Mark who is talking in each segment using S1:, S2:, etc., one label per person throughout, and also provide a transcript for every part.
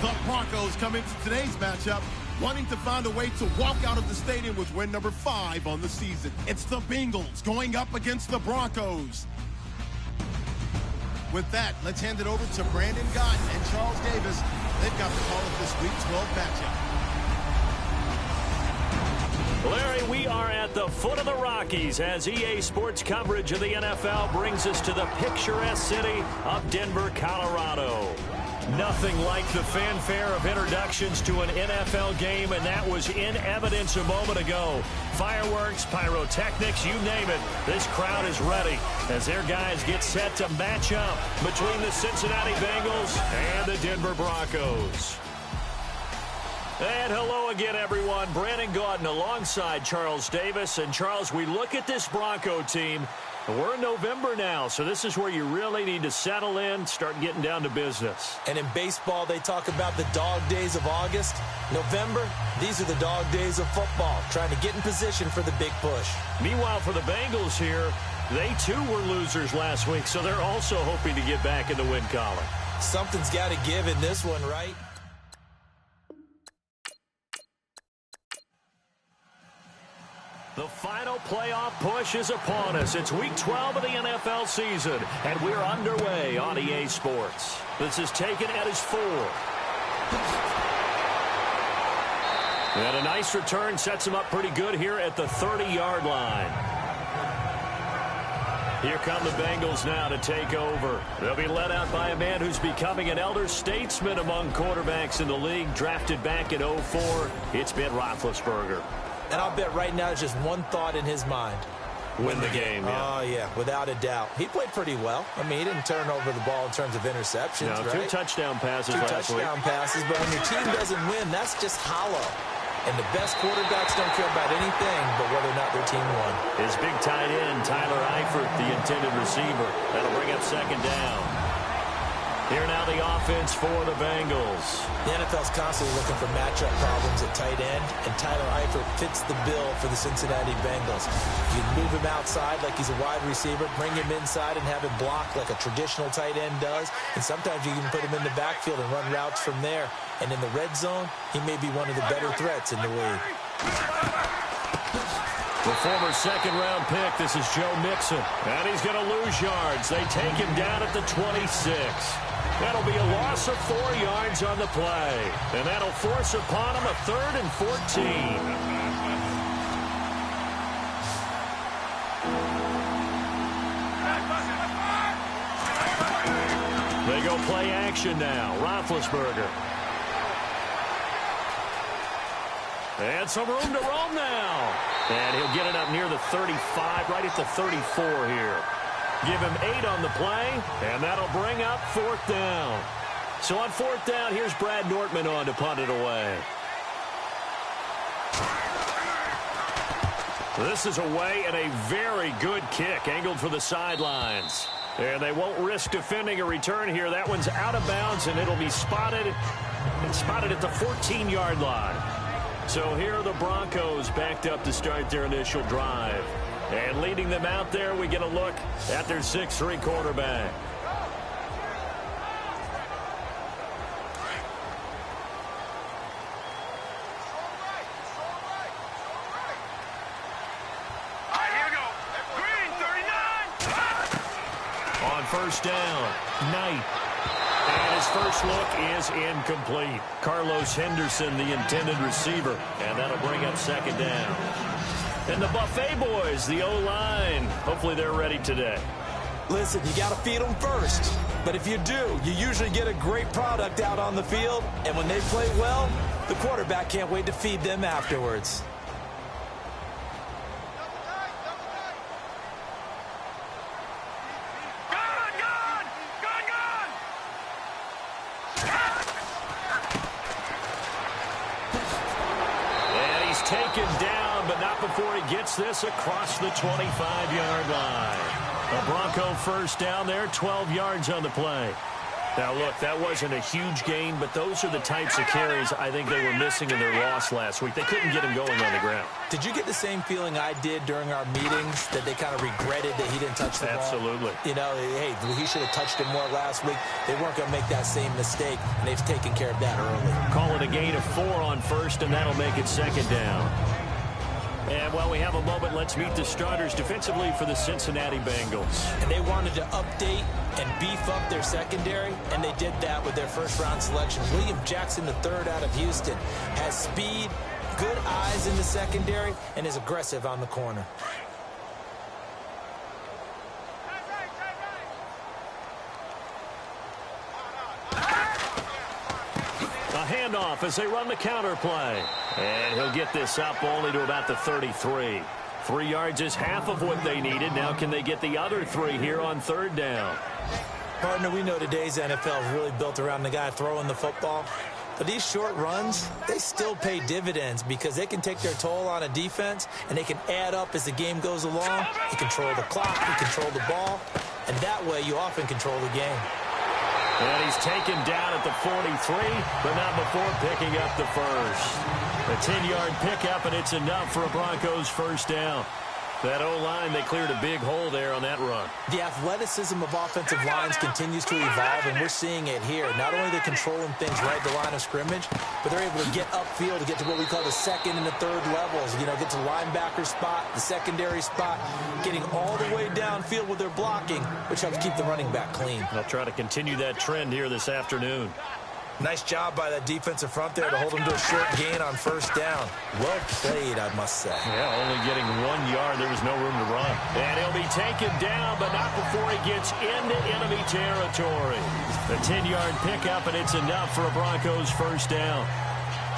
S1: The Broncos come into today's matchup wanting to find a way to walk out of the stadium with win number 5 on the season. It's the Bengals going up against the Broncos. With that, let's hand it over to Brandon Gott and Charles Davis. They've got the call of this Week 12 matchup.
S2: Larry, we are at the foot of the Rockies as EA Sports coverage of the NFL brings us to the picturesque city of Denver, Colorado. Nothing like the fanfare of introductions to an NFL game, and that was in evidence a moment ago. Fireworks, pyrotechnics, you name it. This crowd is ready as their guys get set to match up between the Cincinnati Bengals and the Denver Broncos. And hello again, everyone. Brandon Gaudin alongside Charles Davis. And, Charles, we look at this Bronco team. We're in November now, so this is where you really need to settle in, start getting down to business.
S3: And in baseball, they talk about the dog days of August. November, these are the dog days of football, trying to get in position for the big push.
S2: Meanwhile, for the Bengals here, they too were losers last week, so they're also hoping to get back in the win column.
S3: Something's got to give in this one, right?
S2: The final playoff push is upon us. It's Week 12 of the NFL season, and we're underway on EA Sports. This is taken at his 4. And a nice return sets him up pretty good here at the 30-yard line. Here come the Bengals now to take over. They'll be led out by a man who's becoming an elder statesman among quarterbacks in the league, drafted back in 2004. It's Ben Roethlisberger.
S3: And I'll bet right now there's just one thought in his mind.
S2: Win the game, yeah.
S3: Oh, yeah, without a doubt. He played pretty well. I mean, he didn't turn over the ball in terms of interceptions,
S2: no,
S3: right?
S2: 2 touchdown passes last week.
S3: 2 touchdown passes, but when your team doesn't win, that's just hollow. And the best quarterbacks don't care about anything but whether or not their team won.
S2: His big tight end, Tyler Eifert, the intended receiver. That'll bring up second down. Here now the offense for the Bengals.
S3: The NFL's constantly looking for matchup problems at tight end, and Tyler Eifert fits the bill for the Cincinnati Bengals. You can move him outside like he's a wide receiver, bring him inside and have him block like a traditional tight end does, and sometimes you can put him in the backfield and run routes from there. And in the red zone, he may be one of the better threats in the league.
S2: The former second-round pick, this is Joe Mixon. And he's going to lose yards. They take him down at the 26. That'll be a loss of 4 yards on the play. And that'll force upon him a 3rd and 14. They go play action now. Roethlisberger. And some room to roam now. And he'll get it up near the 35, right at the 34 here. Give him 8 on the play, and that'll bring up 4th down. So on 4th down, here's Brad Nortman on to punt it away. This is away and a very good kick, angled for the sidelines. And they won't risk defending a return here. That one's out of bounds, and it'll be spotted at the 14-yard line. So here are the Broncos backed up to start their initial drive. And leading them out there, we get a look at their 6'3" quarterback. On first down, Knight. And his first look is incomplete. Carlos Henderson, the intended receiver. And that'll bring up second down. And the Buffet boys, the O-line. Hopefully they're ready today.
S3: Listen, you got to feed them first. But if you do, you usually get a great product out on the field. And when they play well, the quarterback can't wait to feed them afterwards.
S2: Taken down, but not before he gets this across the 25-yard line. A Bronco first down there, 12 yards on the play. Now, look, that wasn't a huge gain, but those are the types of carries I think they were missing in their loss last week. They couldn't get him going on the ground.
S3: Did you get the same feeling I did during our meetings, that they kind of regretted that he didn't touch the ball?
S2: Absolutely.
S3: You know, hey, he should have touched it more last week. They weren't going to make that same mistake, and they've taken care of that early.
S2: Call it a gain of 4 on first, and that'll make it second down. And while we have a moment, let's meet the starters defensively for the Cincinnati Bengals.
S3: And they wanted to update and beef up their secondary, and they did that with their first-round selection. William Jackson III out of Houston has speed, good eyes in the secondary, and is aggressive on the corner.
S2: A handoff as they run the counter play. And he'll get this up only to about the 33. 3 yards is half of what they needed. Now can they get the other 3 here on third down?
S3: Partner, we know today's NFL is really built around the guy throwing the football. But these short runs, they still pay dividends because they can take their toll on a defense, and they can add up as the game goes along. You control the clock, you control the ball, and that way you often control the game.
S2: And he's taken down at the 43, but not before picking up the first. A 10-yard pickup, and it's enough for a Broncos first down. That O-line, they cleared a big hole there on that run.
S3: The athleticism of offensive lines continues to evolve, and we're seeing it here. Not only are they controlling things right at the line of scrimmage, but they're able to get upfield to get to what we call the second and the third levels. You know, get to linebacker spot, the secondary spot, getting all the way downfield with their blocking, which helps keep the running back clean.
S2: They'll try to continue that trend here this afternoon.
S3: Nice job by that defensive front there to hold him to a short gain on first down. Well played, I must say.
S2: Yeah, only getting 1 yard. There was no room to run. And he'll be taken down, but not before he gets into enemy territory. A 10-yard pickup, and it's enough for a Broncos first down.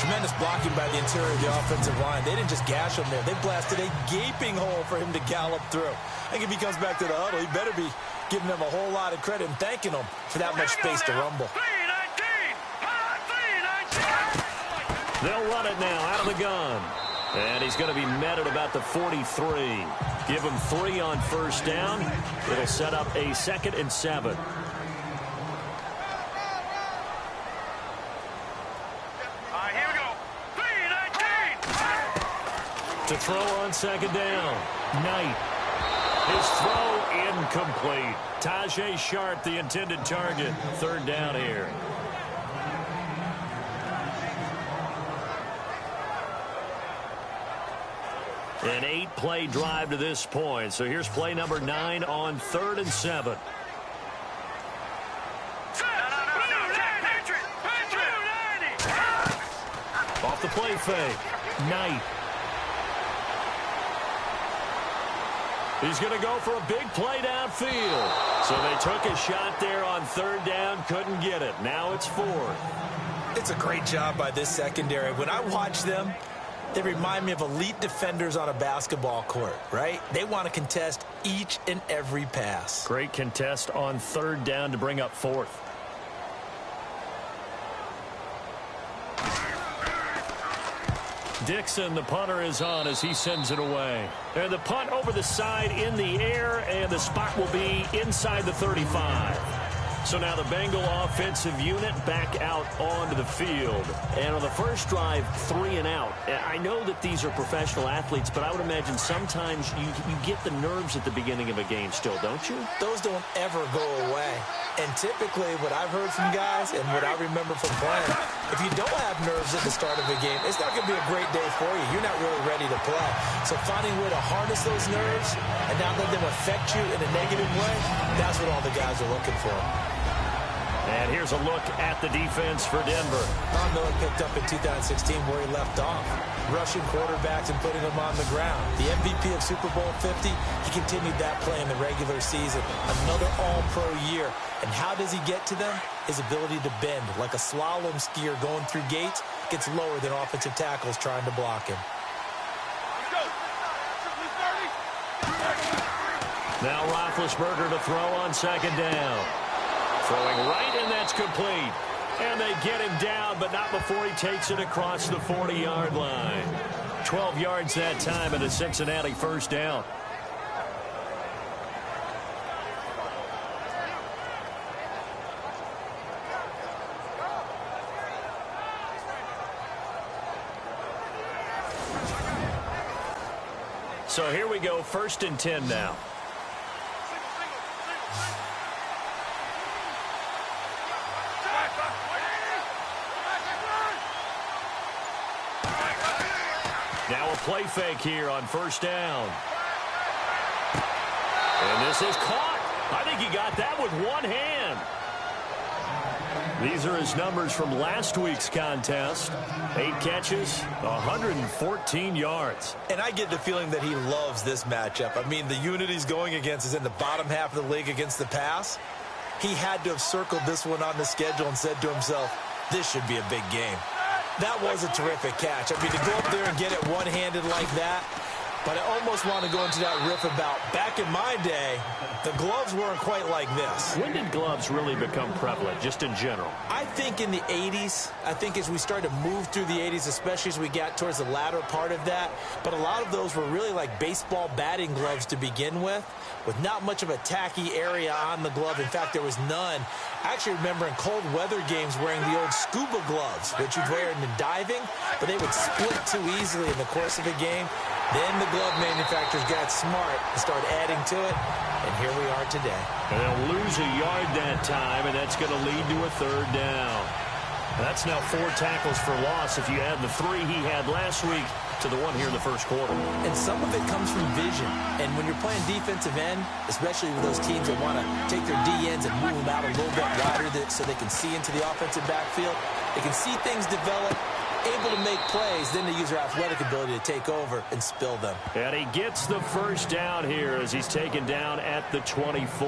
S3: Tremendous blocking by the interior of the offensive line. They didn't just gash him there. They blasted a gaping hole for him to gallop through. I think if he comes back to the huddle, he better be giving them a whole lot of credit and thanking them for that much space to rumble.
S2: They'll run it now out of the gun. And he's going to be met at about the 43. Give him 3 on first down. It'll set up a 2nd and 7.
S4: Here we go. 3-19.
S2: To throw on second down. Knight. His throw incomplete. Tajay Sharp, the intended target. Third down here. An 8-play drive to this point. So here's play number 9 on 3rd and 7. Off the play fake. Knight. He's going to go for a big play downfield. So they took a shot there on 3rd down, couldn't get it. Now it's 4th.
S3: It's a great job by this secondary. When I watch them, they remind me of elite defenders on a basketball court, right? They want to contest each and every pass.
S2: Great contest on 3rd down to bring up 4th. Dixon, the punter, is on as he sends it away. And the punt over the side in the air, and the spot will be inside the 35. So now the Bengal offensive unit back out onto the field. And on the first drive, 3 and out. I know that these are professional athletes, but I would imagine sometimes you get the nerves at the beginning of a game still, don't you?
S3: Those don't ever go away. And typically what I've heard from guys and what I remember from playing, if you don't have nerves at the start of a game, it's not going to be a great day for you. You're not really ready to play. So finding a way to harness those nerves and not let them affect you in a negative way, that's what all the guys are looking for.
S2: And here's a look at the defense for Denver.
S3: Von Miller picked up in 2016 where he left off, rushing quarterbacks and putting them on the ground. The MVP of Super Bowl 50, he continued that play in the regular season. Another all-pro year. And how does he get to them? His ability to bend like a slalom skier going through gates gets lower than offensive tackles trying to block him.
S2: Now Roethlisberger to throw on second down. Throwing right, and that's complete. And they get him down, but not before he takes it across the 40-yard line. 12 yards that time, and a Cincinnati first down. So here we go, 1st and 10 now. Now a play fake here on 1st down. And this is caught. I think he got that with one hand. These are his numbers from last week's contest. 8 catches, 114 yards.
S3: And I get the feeling that he loves this matchup. I mean, the unit he's going against is in the bottom half of the league against the pass. He had to have circled this one on the schedule and said to himself, this should be a big game. That was a terrific catch. I mean, to go up there and get it one-handed like that, but I almost want to go into that riff about back in my day, the gloves weren't quite like this.
S2: When did gloves really become prevalent, just in general?
S3: I think in the 80s. I think as we started to move through the 80s, especially as we got towards the latter part of that. But a lot of those were really like baseball batting gloves to begin with not much of a tacky area on the glove. In fact, there was none. I actually remember in cold weather games wearing the old scuba gloves, which you'd wear in diving, but they would split too easily in the course of a game. Then the glove manufacturers got smart and started adding to it, and here we are today.
S2: And they'll lose a yard that time, and that's going to lead to a 3rd down. That's now 4 tackles for loss if you add the 3 he had last week to the 1 here in the 1st quarter.
S3: And some of it comes from vision. And when you're playing defensive end, especially with those teams that want to take their D-ends and move them out a little bit wider so they can see into the offensive backfield, they can see things develop, able to make plays, then they use their athletic ability to take over and spill them.
S2: And he gets the 1st down here as he's taken down at the 24.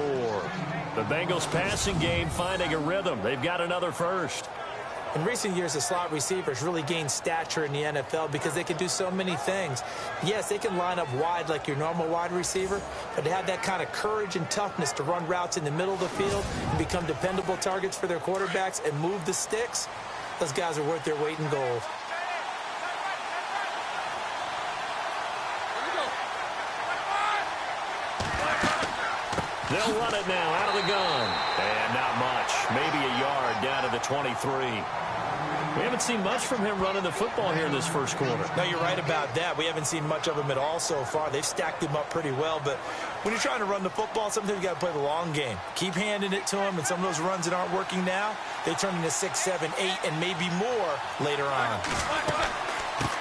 S2: The Bengals passing game finding a rhythm. They've got another 1st.
S3: In recent years, the slot receivers really gained stature in the NFL because they can do so many things. Yes, they can line up wide like your normal wide receiver, but they have that kind of courage and toughness to run routes in the middle of the field and become dependable targets for their quarterbacks and move the sticks. Those guys are worth their weight in gold.
S2: They'll run it now out of the gun. And not much. Maybe a yard down to the 23. We haven't seen much from him running the football here in this 1st quarter.
S3: No, you're right about that. We haven't seen much of him at all so far. They've stacked him up pretty well. But when you're trying to run the football, sometimes you got to play the long game. Keep handing it to him, and some of those runs that aren't working now, they turn into 6, 7, 8, and maybe more later on.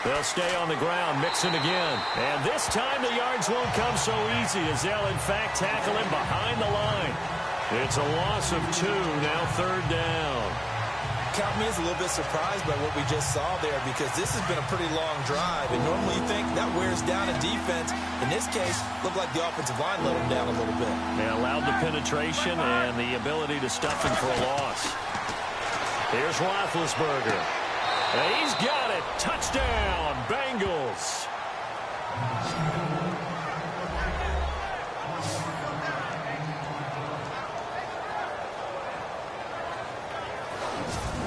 S2: They'll stay on the ground, mixing again. And this time the yards won't come so easy as they'll, in fact, tackle him behind the line. It's a loss of 2, now 3rd down.
S3: Count me as a little bit surprised by what we just saw there because this has been a pretty long drive. And normally you think that wears down a defense. In this case, looked like the offensive line let him down a little bit.
S2: They allowed the penetration and the ability to stuff him for a loss. Here's Roethlisberger. And he's got it. Touchdown, Bengals.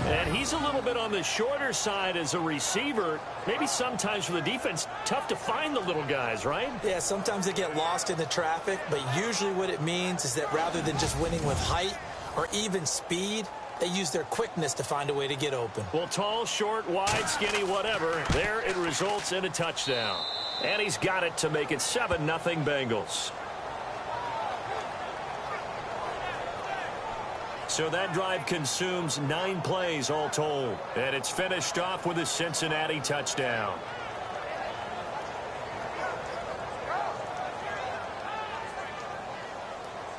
S2: And he's a little bit on the shorter side as a receiver. Maybe sometimes for the defense, tough to find the little guys, right?
S3: Yeah, sometimes they get lost in the traffic, but usually what it means is that rather than just winning with height or even speed, they use their quickness to find a way to get open.
S2: Well, tall, short, wide, skinny, whatever. There it results in a touchdown. And he's got it to make it 7-0 Bengals. So that drive consumes 9 plays all told. And it's finished off with a Cincinnati touchdown.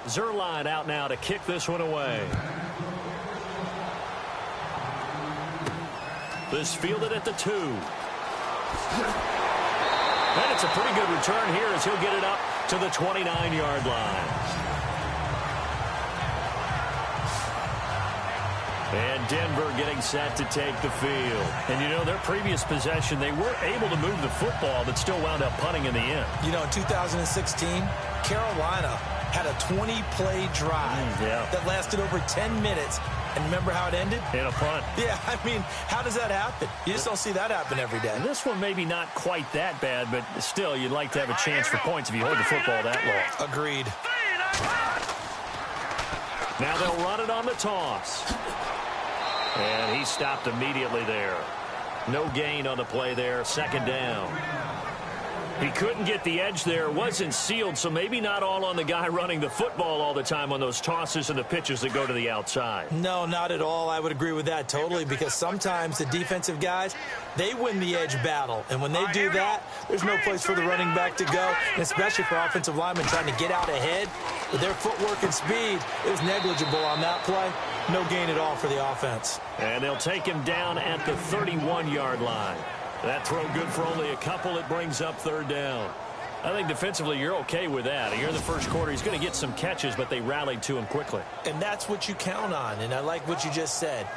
S2: Zerline out now to kick this one away. This fielded at the 2. And it's a pretty good return here as he'll get it up to the 29-yard line. And Denver getting set to take the field. And, you know, their previous possession, they were able to move the football but still wound up punting in the end.
S3: You know, in 2016, Carolina had a 20-play drive that lasted over 10 minutes. And remember how it ended?
S2: In a punt.
S3: Yeah, I mean, how does that happen? You just don't see that happen every day.
S2: And this one maybe not quite that bad, but still, you'd like to have a chance for points if you hold the football that long.
S3: Agreed.
S2: Now they'll run it on the toss. And he stopped immediately there. No gain on the play there. 2nd down. He couldn't get the edge there. Wasn't sealed, so maybe not all on the guy running the football all the time on those tosses and the pitches that go to the outside. No, not at all. I would agree with that totally, because sometimes the defensive guys, they win the edge battle. And when they do that, there's no place for the running back to go, and especially for offensive linemen trying to get out ahead. With their footwork and speed, it was negligible on that play. No gain at all for the offense. And they'll take him down at the 31-yard line. That throw good for only a couple. It brings up third down. I think defensively you're okay with that. Here in the first quarter, he's going to get some catches, but they rallied to him quickly. And that's what you count on, and I like what you just said.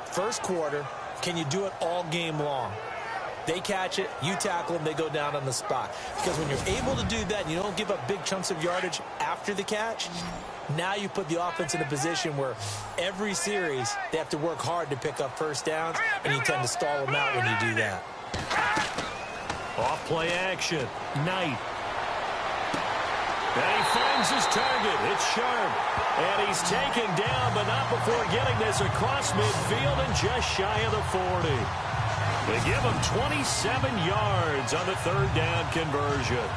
S2: First quarter, can you do it all game long? They catch it, you tackle them, they go down on the spot. Because when you're able to do that and you don't give up big chunks of yardage after the catch, now you put the offense in a position where every series they have to work hard to pick up first downs, and you tend to stall them out when you do that. Off play action. Knight. And he finds his target. It's Sharp. And he's taken down, but not before getting this across midfield and just shy of the 40. They give him 27 yards on the third down conversion.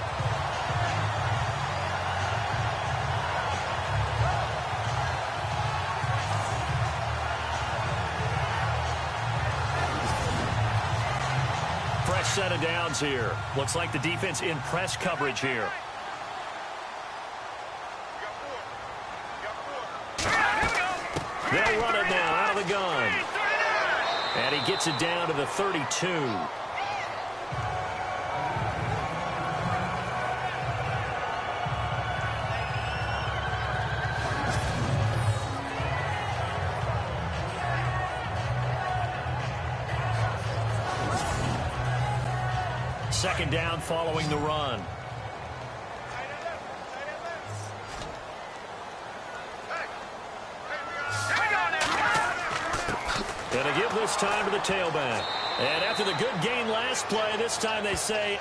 S2: Fresh set of downs here. Looks like the defense in press coverage here. They'll run it now out of the gun. And he gets it down to the 32. Second down following the run. Gonna give this time to the tailback. And after the good gain last play, this time they say,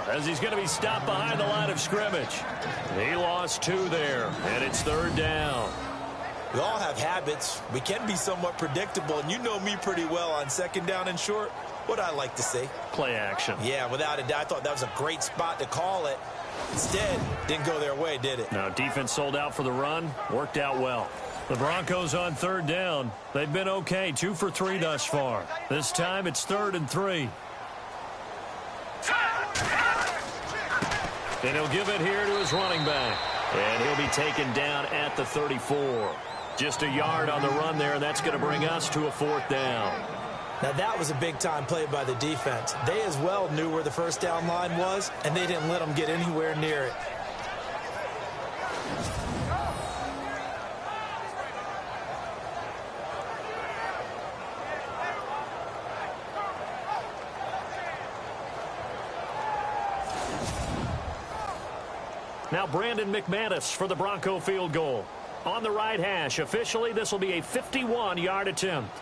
S2: as he's going to be stopped behind the line of scrimmage. He lost 2 there, and it's third down. We all have habits. We can be somewhat predictable, and you know me pretty well on second down and short. What I like to see. Play action. Yeah, without a doubt. I thought that was a great spot to call it. Instead, didn't go their way, did it? No, defense sold out for the run. Worked out well. The Broncos on third down. They've been okay, 2 for 3 thus far. This time it's 3rd and 3. And he'll give it here to his running back. And he'll be taken down at the 34. Just a yard on the run there, and that's going to bring us to a 4th down. Now that was a big-time play by the defense. They as well knew where the first down line was, and they didn't let them get anywhere near it. Now Brandon McManus for the Bronco field goal. On the right hash, officially this will be a 51-yard attempt.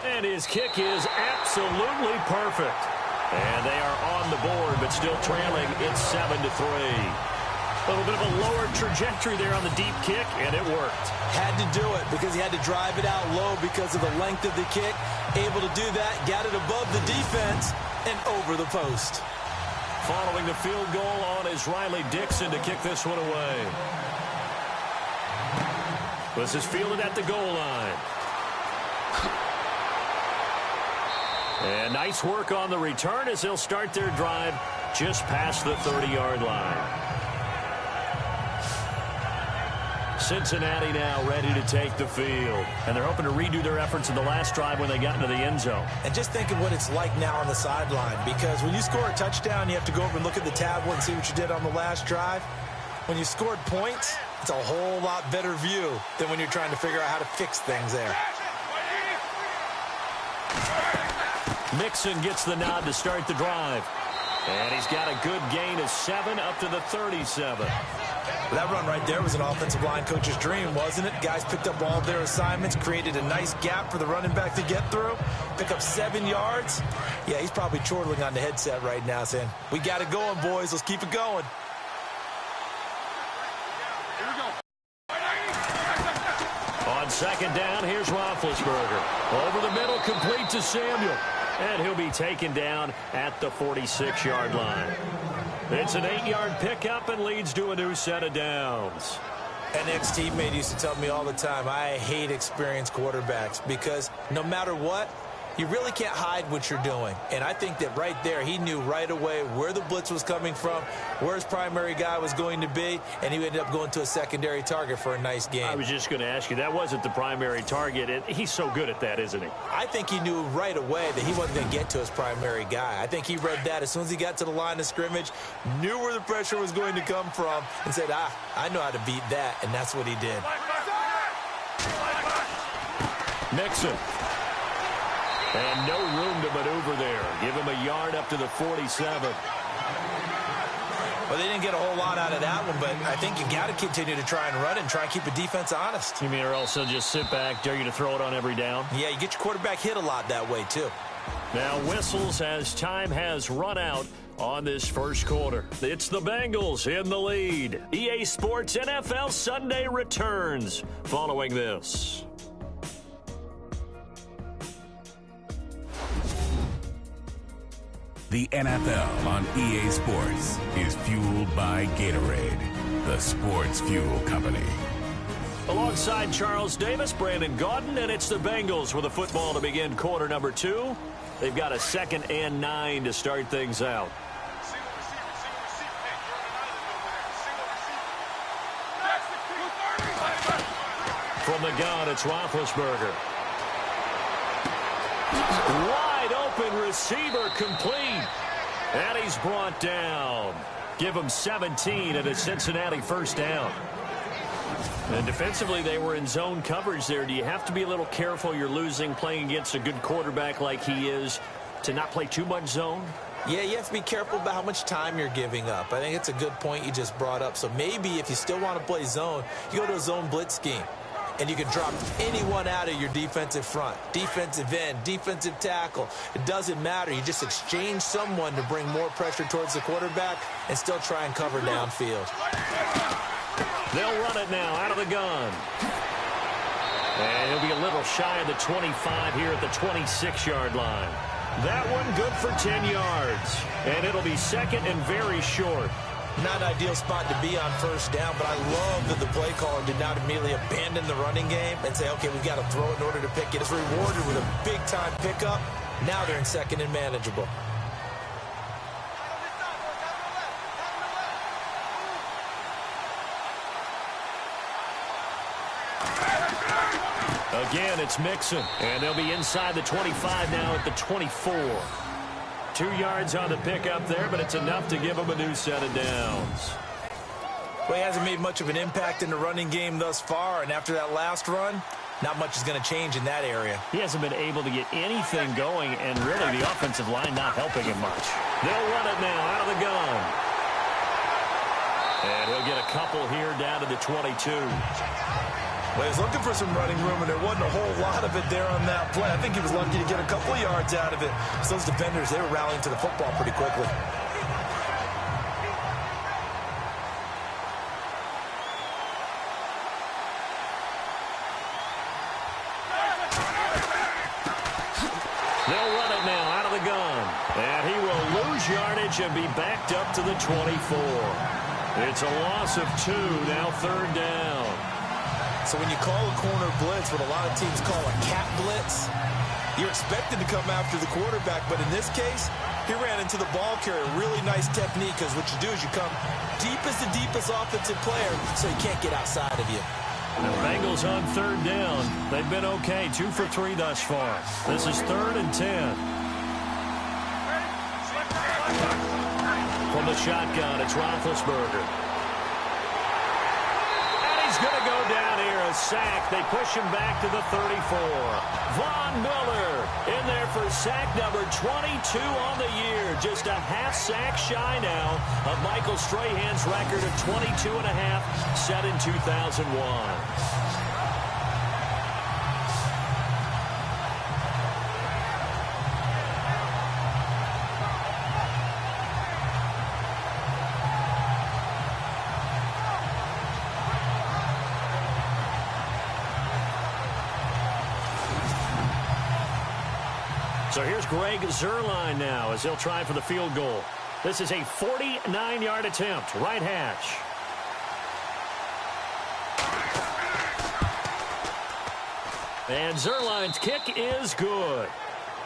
S2: And his kick is absolutely perfect. And they are on the board, but still trailing. It's 7-3. A little bit of a lower trajectory there on the deep kick, and it worked. Had to do it because he had to drive it out low because of the length of the kick. Able to do that, got it above the defense and over the post. Following the field goal on is Riley Dixon to kick this one away. This is fielded at the goal line. And nice work on the return as they'll start their drive just past the 30-yard line. Cincinnati now ready to take the field. And they're hoping to redo their efforts in the last drive when they got into the end zone. And just think of what it's like now on the sideline. Because when you score a touchdown, you have to go over and look at the tablet and see what you did on the last drive. When you scored points, it's a whole lot better view than when you're trying to figure out how to fix things there. Mixon gets the nod to start the drive. And he's got a good gain of 7 up to the 37. That run right there was an offensive line coach's dream, wasn't it? Guys picked up all of their assignments, created a nice gap for the running back to get through, pick up 7 yards. Yeah, he's probably chortling on the headset right now saying, we got it going, boys. Let's keep it going. second down, here's Roethlisberger. Over the middle, complete to Samuel. And he'll be taken down at the 46-yard line. It's an 8-yard pickup and leads to a new set of downs.
S3: An ex-teammate used to tell me all the time, I hate experienced quarterbacks because no matter what, you really can't hide what you're doing. And I think that right there, he knew right away where the blitz was coming from, where his primary guy was going to be, and he ended up going to a secondary target for a nice game.
S2: I was just going to ask you, that wasn't the primary target, and he's so good at that, isn't he?
S3: I think he knew right away that he wasn't going to get to his primary guy. I think he read that as soon as he got to the line of scrimmage, knew where the pressure was going to come from, and said, I know how to beat that, and that's what he did.
S2: Mixon. And no room to maneuver there. Give him a yard up to the 47.
S3: Well, they didn't get a whole lot out of that one, but I think you got to continue to try and run it and try and keep the defense honest.
S2: You mean or else they'll just sit back, dare you to throw it on every down?
S3: Yeah, you get your quarterback hit a lot that way, too.
S2: Now whistles as time has run out on this first quarter. It's the Bengals in the lead. EA Sports NFL Sunday returns following this.
S5: The NFL on EA Sports is fueled by Gatorade, the sports fuel company.
S2: Alongside Charles Davis, Brandon Gaudin, and it's the Bengals with a football to begin quarter number 2. They've got a 2nd and 9 to start things out. From the gun, it's Roethlisberger. Wide open receiver complete. And he's brought down. Give him 17 at a Cincinnati first down. And defensively, they were in zone coverage there. Do you have to be a little careful? You're losing playing against a good quarterback like he is to not play too much zone?
S3: Yeah, you have to be careful about how much time you're giving up. I think it's a good point you just brought up. So maybe if you still want to play zone, you go to a zone blitz scheme. And you can drop anyone out of your defensive front, defensive end, defensive tackle. It doesn't matter. You just exchange someone to bring more pressure towards the quarterback and still try and cover downfield.
S2: They'll run it now out of the gun. And he'll be a little shy of the 25 here at the 26-yard line. That one good for 10 yards. And it'll be 2nd and very short.
S3: Not an ideal spot to be on first down, but I love that the play caller did not immediately abandon the running game and say, okay, we've got to throw it in order to pick it. It's rewarded with a big-time pickup. Now they're in 2nd and manageable.
S2: Again, it's Mixon. And they'll be inside the 25 now at the 24. 2 yards on the pickup there, but it's enough to give him a new set of downs.
S3: Well, he hasn't made much of an impact in the running game thus far, and after that last run, not much is going to change in that area.
S2: He hasn't been able to get anything going, and really the offensive line not helping him much. They'll run it now out of the gun. And he'll get a couple here down to the 22.
S3: Well, he was looking for some running room, and there wasn't a whole lot of it there on that play. I think he was lucky to get a couple of yards out of it. So those defenders, they were rallying to the football pretty quickly.
S2: They'll run it now out of the gun. And he will lose yardage and be backed up to the 24. It's a loss of 2, now 3rd down.
S3: So when you call a corner blitz, what a lot of teams call a cat blitz, you're expected to come after the quarterback. But in this case, he ran into the ball carrier. Really nice technique, because what you do is you come deepest the deepest offensive player so he can't get outside of you.
S2: The Bengals on 3rd down. They've been okay, 2 for 3 thus far. This is 3rd and 10. From the shotgun, it's Roethlisberger. Going to go down here, a sack. They push him back to the 34. Von Miller in there for sack number 22 on the year. Just a half sack shy now of Michael Strahan's record of 22.5 set in 2001. So here's Greg Zuerlein now as he'll try for the field goal. This is a 49-yard attempt, right hash. And Zuerlein's kick is good.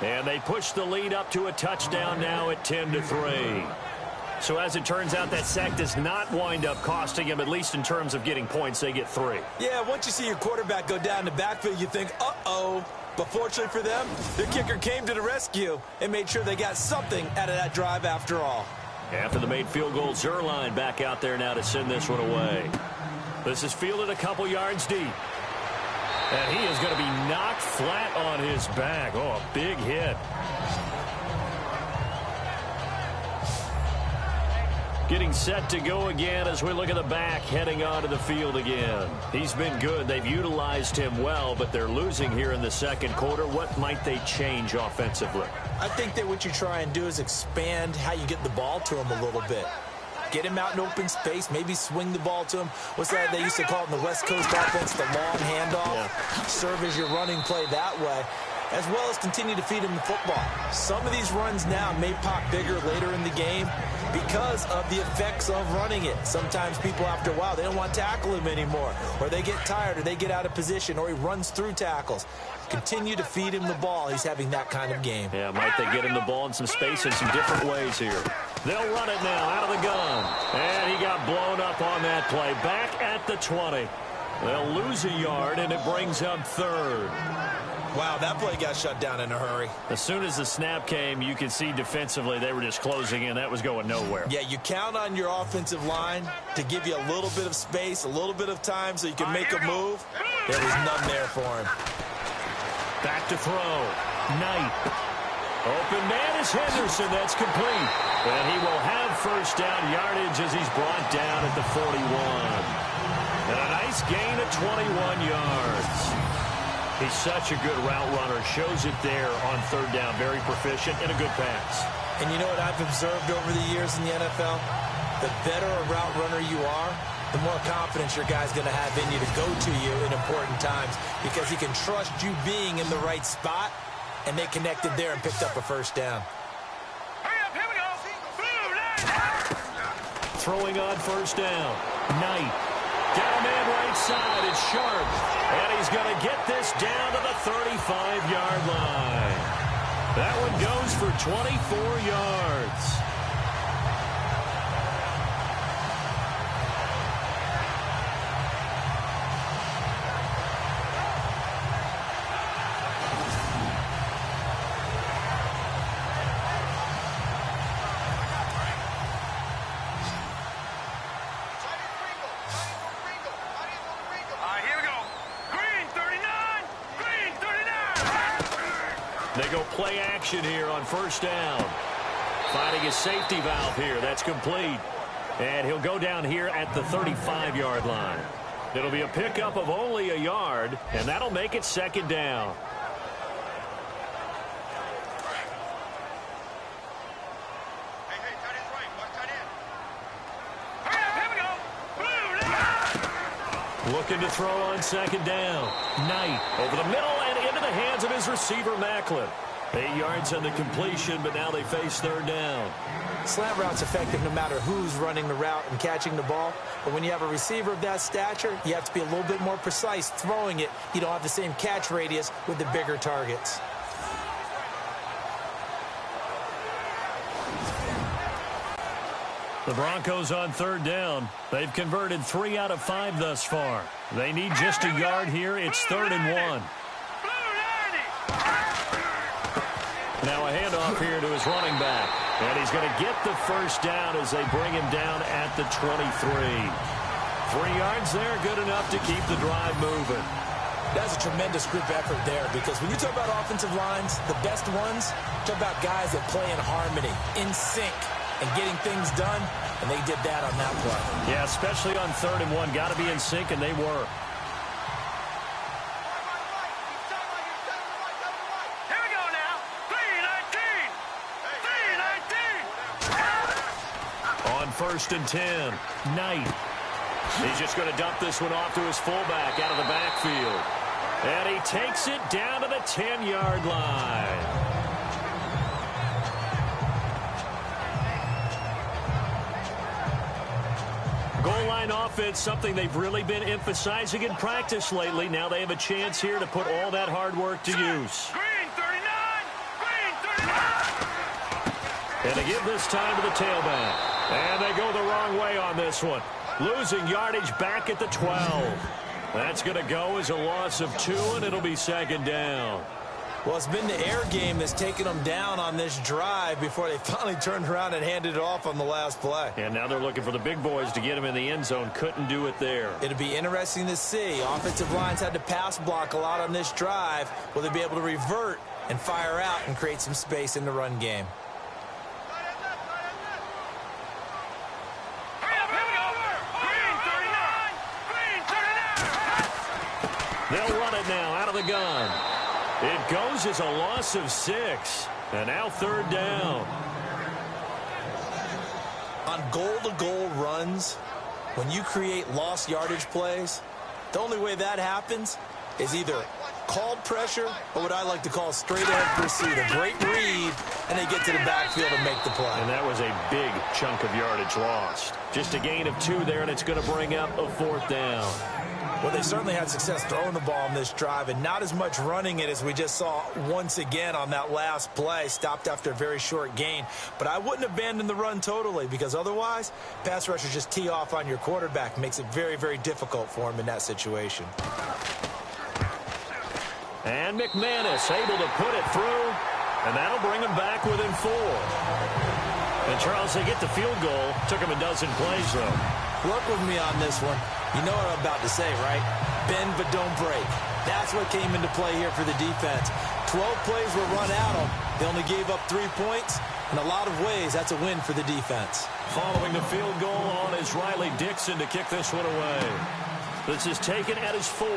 S2: And they push the lead up to a touchdown now at 10-3. So as it turns out, that sack does not wind up costing him, at least in terms of getting points. They get 3.
S3: Yeah, once you see your quarterback go down the backfield, you think, uh-oh. But fortunately for them, the kicker came to the rescue and made sure they got something out of that drive after all.
S2: After the made field goal, Zuerlein back out there now to send this one away. This is fielded a couple yards deep. And he is going to be knocked flat on his back. Oh, a big hit. Getting set to go again as we look at the back heading onto the field again. He's been good. They've utilized him well, but they're losing here in the second quarter. What might they change offensively?
S3: I think that what you try and do is expand how you get the ball to him a little bit. Get him out in open space, maybe swing the ball to him. What's that they used to call it in the West Coast offense, the long handoff? Yeah. Serve as your running play that way, as well as continue to feed him the football. Some of these runs now may pop bigger later in the game because of the effects of running it. Sometimes people, after a while, they don't want to tackle him anymore, or they get tired, or they get out of position, or he runs through tackles. Continue to feed him the ball. He's having that kind of game.
S2: Yeah, might they get him the ball in some space in some different ways here. They'll run it now out of the gun. And he got blown up on that play. Back at the 20. They'll lose a yard, and it brings up 3rd.
S3: Wow, that play got shut down in a hurry.
S2: As soon as the snap came, you could see defensively they were just closing in. That was going nowhere.
S3: Yeah, you count on your offensive line to give you a little bit of space, a little bit of time so you can make a move. There was none there for him.
S2: Back to throw. Knight. Open man is Henderson. That's complete. And he will have first down yardage as he's brought down at the 41. And a nice gain of 21 yards. He's such a good route runner. Shows it there on 3rd down. Very proficient and a good pass.
S3: And you know what I've observed over the years in the NFL? The better a route runner you are, the more confidence your guy's going to have in you to go to you in important times because he can trust you being in the right spot, and they connected there and picked up a first down.
S4: Hurry up, here we go.
S2: Throwing on first down. Knight. Got a man right side. It's Sharp. And he's going to get this down to the 35-yard line. That one goes for 24 yards. They go play action here on first down. Finding his safety valve here. That's complete. And he'll go down here at the 35-yard line. It'll be a pickup of only a yard, and that'll make it 2nd down. Looking to throw on 2nd down. Knight over the middle and into the hands of his receiver, Macklin. 8 yards on the completion, but now they face 3rd down.
S3: Slant route's effective no matter who's running the route and catching the ball. But when you have a receiver of that stature, you have to be a little bit more precise throwing it. You don't have the same catch radius with the bigger targets.
S2: The Broncos on 3rd down. They've converted 3 out of 5 thus far. They need just a yard here. It's 3rd and 1. Now a handoff here to his running back. And he's going to get the first down as they bring him down at the 23. 3 yards there, good enough to keep the drive moving.
S3: That's a tremendous group effort there because when you talk about offensive lines, the best ones, talk about guys that play in harmony, in sync, and getting things done, and they did that on that play.
S2: Yeah, especially on 3rd and 1. Got to be in sync, and they were.
S4: Here we go now. 3-19.
S2: On 1st and 10, Knight. He's just going to dump this one off to his fullback out of the backfield. And he takes it down to the 10-yard line. line offense, something they've really been emphasizing in practice lately. Now they have a chance here to put all that hard work to use.
S4: Green 39! Green 39!
S2: And they give this time to the tailback. And they go the wrong way on this one. Losing yardage back at the 12. That's going to go as a loss of 2, and it'll be second down.
S3: Well, it's been the air game that's taken them down on this drive before they finally turned around and handed it off on the last play.
S2: And now they're looking for the big boys to get him in the end zone. Couldn't do it there.
S3: It'll be interesting to see. Offensive lines had to pass block a lot on this drive. Will they be able to revert and fire out and create some space in the run game?
S2: They'll run it now out of the gun. It goes as a loss of 6. And now third down.
S3: On goal-to-goal runs, when you create lost yardage plays, the only way that happens is either called pressure or what I like to call straight-ahead pursuit. A great read, and they get to the backfield and make the play.
S2: And that was a big chunk of yardage lost. Just a gain of 2 there, and it's going to bring up a fourth down.
S3: Well, they certainly had success throwing the ball on this drive and not as much running it as we just saw once again on that last play. Stopped after a very short gain. But I wouldn't abandon the run totally because otherwise, pass rushers just tee off on your quarterback. Makes it very, very difficult for him in that situation.
S2: And McManus able to put it through, and that'll bring him back within 4. And, Charles, they get the field goal. Took him a dozen plays, though.
S3: Work with me on this one. You know what I'm about to say, right? Bend but don't break. That's what came into play here for the defense. 12 plays were run at them. They only gave up 3 points. In a lot of ways, that's a win for the defense.
S2: Following the field goal on is Riley Dixon to kick this one away. This is taken at his 4.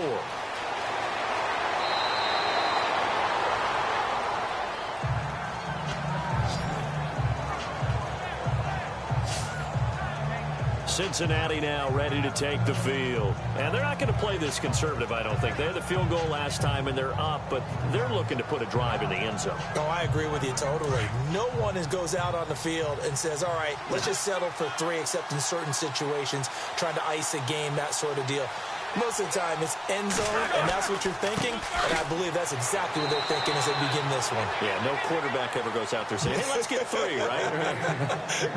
S2: Cincinnati now ready to take the field. And they're not going to play this conservative, I don't think. They had the field goal last time, and they're up, but they're looking to put a drive in the end zone.
S3: Oh, I agree with you totally. No one goes out on the field and says, all right, let's just settle for 3, except in certain situations, trying to ice a game, that sort of deal. Most of the time, it's end zone, and that's what you're thinking. And I believe that's exactly what they're thinking as they begin this one.
S2: Yeah, no quarterback ever goes out there saying, hey, let's get 3, right?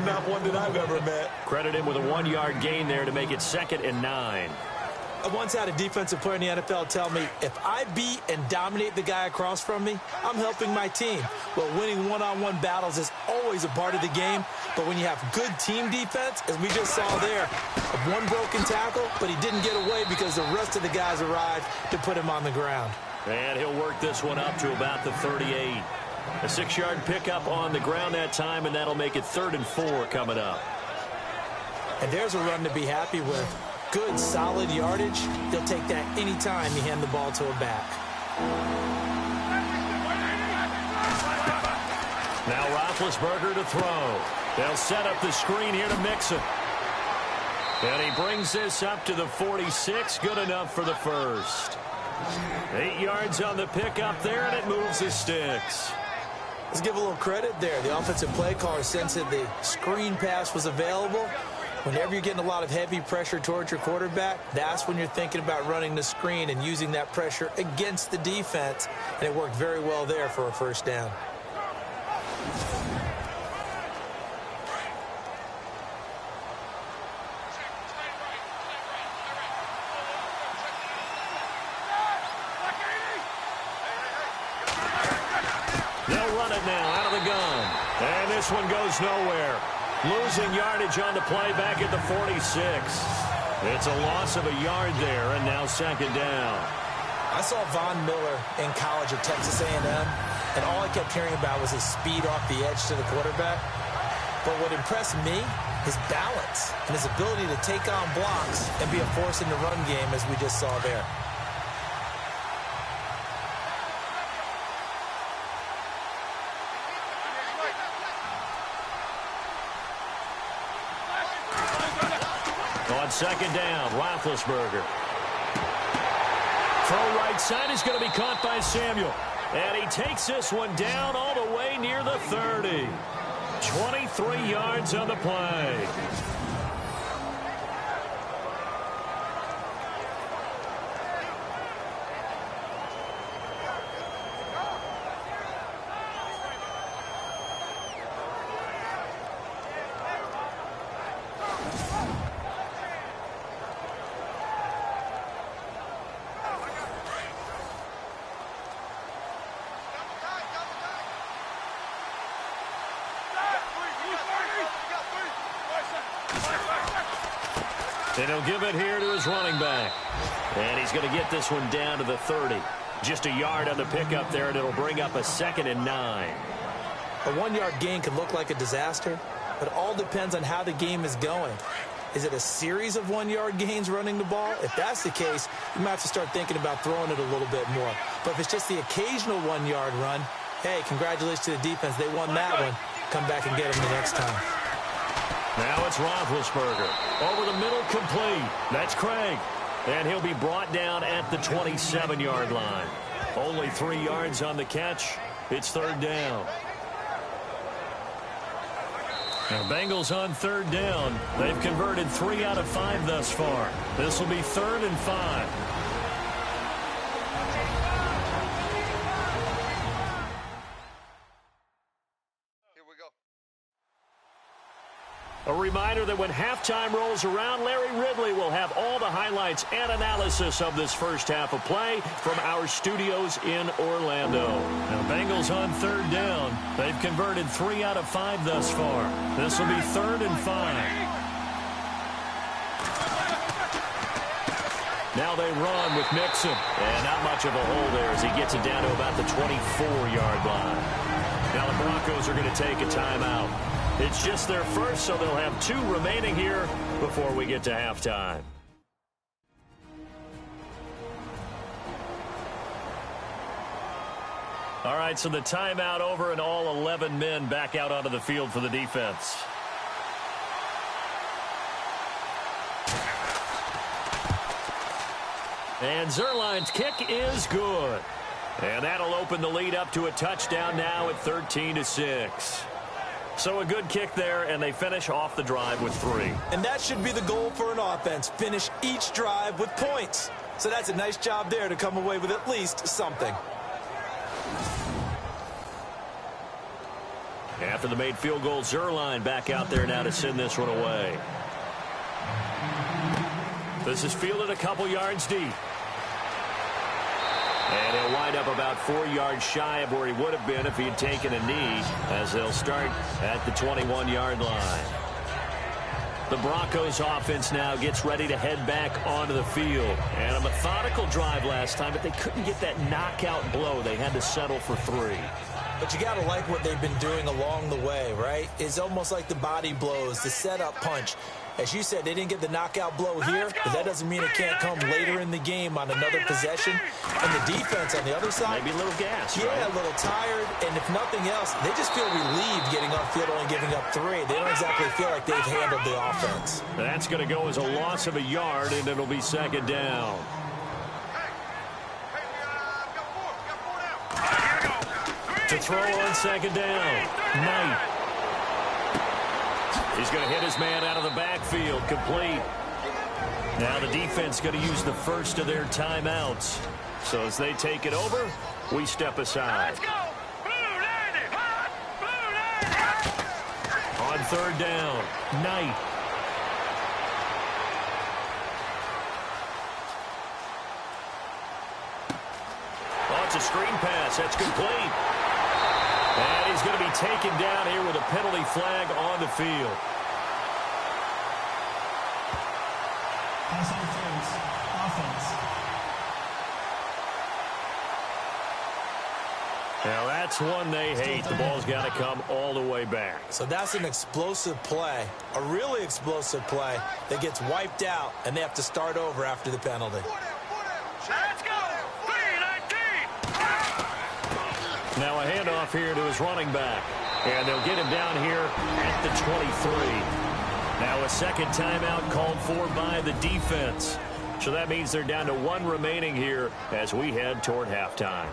S3: Not one that I've ever met.
S2: Credit him with a 1-yard gain there to make it 2nd and 9.
S3: I once had a defensive player in the NFL tell me, if I beat and dominate the guy across from me, I'm helping my team. Well, winning one-on-one battles is always a part of the game, but when you have good team defense, as we just saw there, one broken tackle, but he didn't get away because the rest of the guys arrived to put him on the ground.
S2: And he'll work this one up to about the 38. A 6-yard pickup on the ground that time, and that'll make it 3rd and 4 coming up.
S3: And there's a run to be happy with. Good, solid yardage. They'll take that anytime you hand the ball to a back.
S2: Now Roethlisberger to throw. They'll set up the screen here to Mixon. And he brings this up to the 46. Good enough for the first. 8 yards on the pickup there, and it moves the sticks.
S3: Let's give a little credit there. The offensive play caller sensed that the screen pass was available. Whenever you're getting a lot of heavy pressure towards your quarterback, that's when you're thinking about running the screen and using that pressure against the defense. And it worked very well there for a first down.
S2: They'll run it now out of the gun. And this one goes nowhere. Losing yardage on the play back at the 46. It's a loss of a yard there, and now 2nd down.
S3: I saw Von Miller in college at Texas A&M, and all I kept hearing about was his speed off the edge to the quarterback. But what impressed me, his balance and his ability to take on blocks and be a force in the run game, as we just saw there.
S2: On 2nd down, Roethlisberger. Throw right side is going to be caught by Samuel. And he takes this one down all the way near the 30. 23 yards on the play. And he'll give it here to his running back. And he's going to get this one down to the 30. Just a yard on the pickup there, and it'll bring up a 2nd and 9.
S3: A 1-yard gain can look like a disaster, but it all depends on how the game is going. Is it a series of 1-yard gains running the ball? If that's the case, you might have to start thinking about throwing it a little bit more. But if it's just the occasional 1-yard run, hey, congratulations to the defense. They won that one. Come back and get them the next time.
S2: Now it's Roethlisberger. Over the middle, complete. That's Craig. And he'll be brought down at the 27-yard line. Only 3 yards on the catch. It's 3rd down. Now, Bengals on 3rd down. They've converted 3 out of 5 thus far. This will be 3rd and 5.
S6: Here we go.
S2: A reminder that when halftime rolls around, Larry Ridley will have all the highlights and analysis of this first half of play from our studios in Orlando. Now, Bengals on 3rd down. They've converted 3 out of 5 thus far. This will be 3rd and 5. Now they run with Mixon. And not much of a hole there as he gets it down to about the 24-yard line. Now the Broncos are going to take a timeout. It's just their first, so they'll have 2 remaining here before we get to halftime. All right, so the timeout over and all 11 men back out onto the field for the defense. And Zerline's kick is good. And that'll open the lead up to a touchdown now at 13-6. So a good kick there, and they finish off the drive with 3.
S3: And that should be the goal for an offense. Finish each drive with points. So that's a nice job there to come away with at least something.
S2: After the made field goal, Zerline back out there now to send this one away. This is fielded a couple yards deep. And he'll wind up about 4 yards shy of where he would have been if he had taken a knee, as they'll start at the 21-yard line. The Broncos offense now gets ready to head back onto the field. And a methodical drive last time, but they couldn't get that knockout blow. They had to settle for 3.
S3: But you got to like what they've been doing along the way, right? It's almost like the body blows, the setup punch. As you said, they didn't get the knockout blow here, but that doesn't mean it can't come later in the game on another possession. And the defense on the other side,
S2: maybe a little gas,
S3: yeah,
S2: right?
S3: A little tired. And if nothing else, they just feel relieved getting upfield, only giving up 3. They don't exactly feel like they've handled the offense.
S2: That's going to go as a loss of a yard, and it'll be 2nd down. To throw on 2nd down, Knight. He's going to hit his man out of the backfield, complete. Now the defense going to use the first of their timeouts. So as they take it over, we step aside.
S4: Let's go! Blue Navy! Blue Navy!
S2: On 3rd down, Knight. Oh, it's a screen pass. That's complete. And he's going to be taken down here with a penalty flag on the field. Now that's one they hate. The ball's got to come all the way back.
S3: So that's an explosive play, a really explosive play that gets wiped out, and they have to start over after the penalty.
S4: Let's go! 319!
S2: Now a handoff here to his running back. And they'll get him down here at the 23. Now a second timeout called for by the defense. So that means they're down to 1 remaining here as we head toward halftime.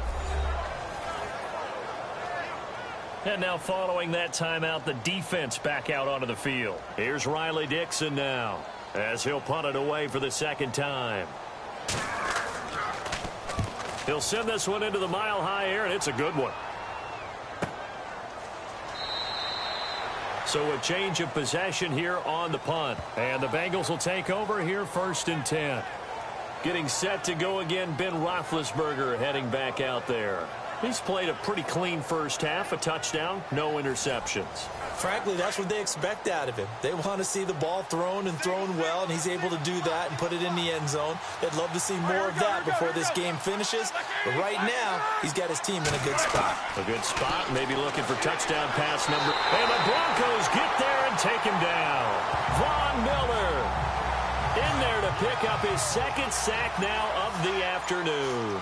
S2: And now following that timeout, the defense back out onto the field. Here's Riley Dixon now as he'll punt it away for the 2nd time. He'll send this one into the mile-high air, and it's a good one. So a change of possession here on the punt. And the Bengals will take over here 1st and 10. Getting set to go again, Ben Roethlisberger heading back out there. He's played a pretty clean first half, a touchdown, no interceptions.
S3: Frankly, that's what they expect out of him. They want to see the ball thrown and thrown well, and he's able to do that and put it in the end zone. They'd love to see more of that before this game finishes. But right now, he's got his team in a good spot.
S2: A good spot, maybe looking for touchdown pass number. And the Broncos get there and take him down. Von Miller in there to pick up his second sack now of the afternoon.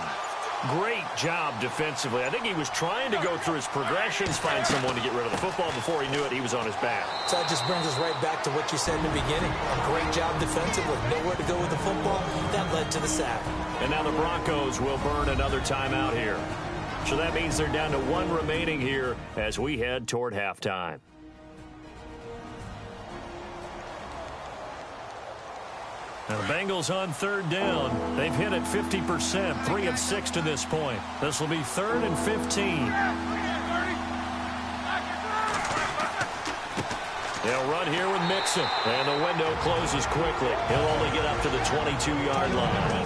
S2: Great job defensively. I think he was trying to go through his progressions, find someone to get rid of the football. Before he knew it, he was on his back.
S3: So that just brings us right back to what you said in the beginning. A great job defensively. Nowhere to go with the football. That led to the sack.
S2: And now the Broncos will burn another timeout here. So that means they're down to one remaining here as we head toward halftime. Now the Bengals on third down. They've hit it 50%, 3 of 6 to this point. This will be 3rd and 15. They'll run here with Mixon. And the window closes quickly. He'll only get up to the 22-yard line.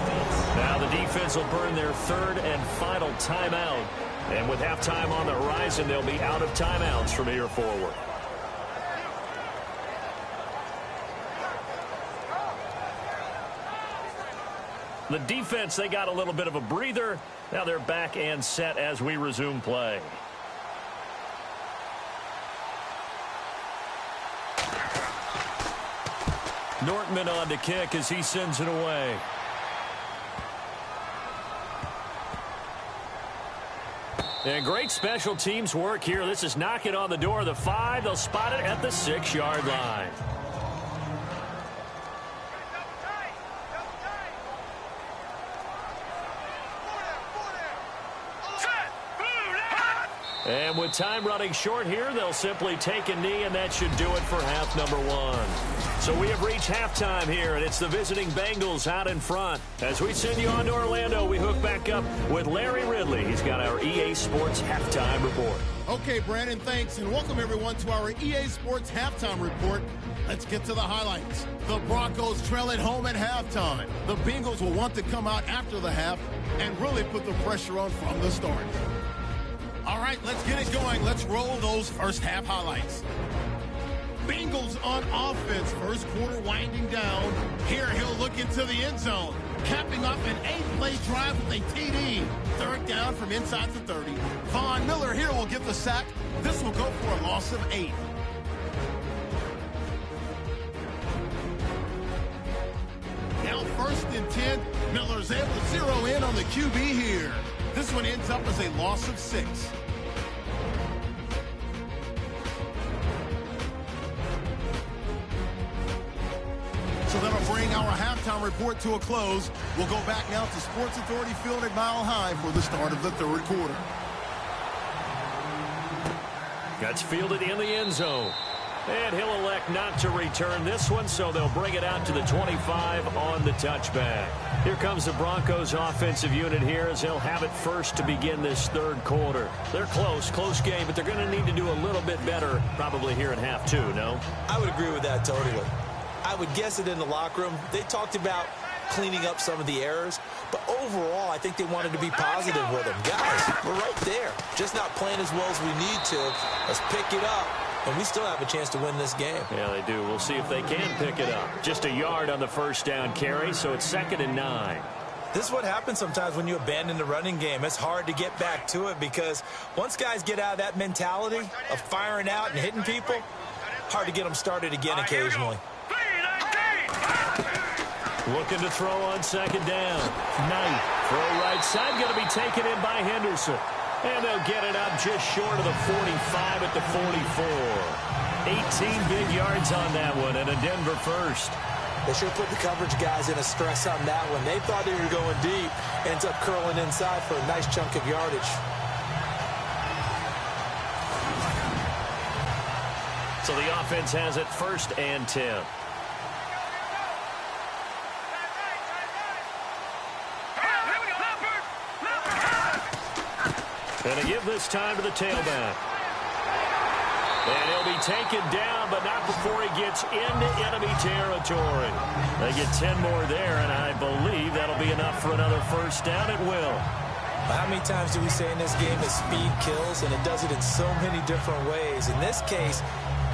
S2: Now the defense will burn their 3rd and final timeout. And with halftime on the horizon, they'll be out of timeouts from here forward. The defense, they got a little bit of a breather. Now they're back and set as we resume play. Nortman on to kick as he sends it away. And great special teams work here. This is knocking on the door of the 5. They'll spot it at the 6-yard line. And with time running short here, they'll simply take a knee, and that should do it for half number 1. So we have reached halftime here, and it's the visiting Bengals out in front. As we send you on to Orlando, we hook back up with Larry Ridley. He's got our EA Sports halftime report.
S1: Okay, Brandon, thanks, and welcome everyone to our EA Sports halftime report. Let's get to the highlights. The Broncos trail at home at halftime. The Bengals will want to come out after the half and really put the pressure on from the start. All right, let's get it going. Let's roll those first half highlights. Bengals on offense. First quarter winding down. Here he'll look into the end zone. Capping off an 8-play drive with a TD. 3rd down from inside the 30. Von Miller here will get the sack. This will go for a loss of 8. Now 1st and 10. Miller's able to zero in on the QB here. This one ends up as a loss of 6. So that'll bring our halftime report to a close. We'll go back now to Sports Authority Field at Mile High for the start of the 3rd quarter.
S2: That's fielded in the end zone. And he'll elect not to return this one, so they'll bring it out to the 25 on the touchback. Here comes the Broncos offensive unit here as they'll have it first to begin this 3rd quarter. They're close game, but they're going to need to do a little bit better probably here in half 2, no?
S3: I would agree with that totally. I would guess it in the locker room. They talked about cleaning up some of the errors, but overall, I think they wanted to be positive with them. Guys, we're right there. Just not playing as well as we need to. Let's pick it up. And we still have a chance to win this game.
S2: Yeah, they do. We'll see if they can pick it up. Just a yard on the 1st down carry, so it's 2nd and 9.
S3: This is what happens sometimes when you abandon the running game. It's hard to get back to it because once guys get out of that mentality of firing out and hitting people, hard to get them started again occasionally.
S2: Looking to throw on 2nd down. Knight, throw right side, going to be taken in by Henderson. And they'll get it up just short of the 45 at the 44. 18 big yards on that one, and a Denver first.
S3: They should have put the coverage guys in a stress on that one. They thought they were going deep. Ends up curling inside for a nice chunk of yardage.
S2: So the offense has it 1st and 10. And they give this time to the tailback. And he'll be taken down, but not before he gets into enemy territory. They get 10 more there, and I believe that'll be enough for another 1st down. It will.
S3: How many times do we say in this game that speed kills, and it does it in so many different ways? In this case,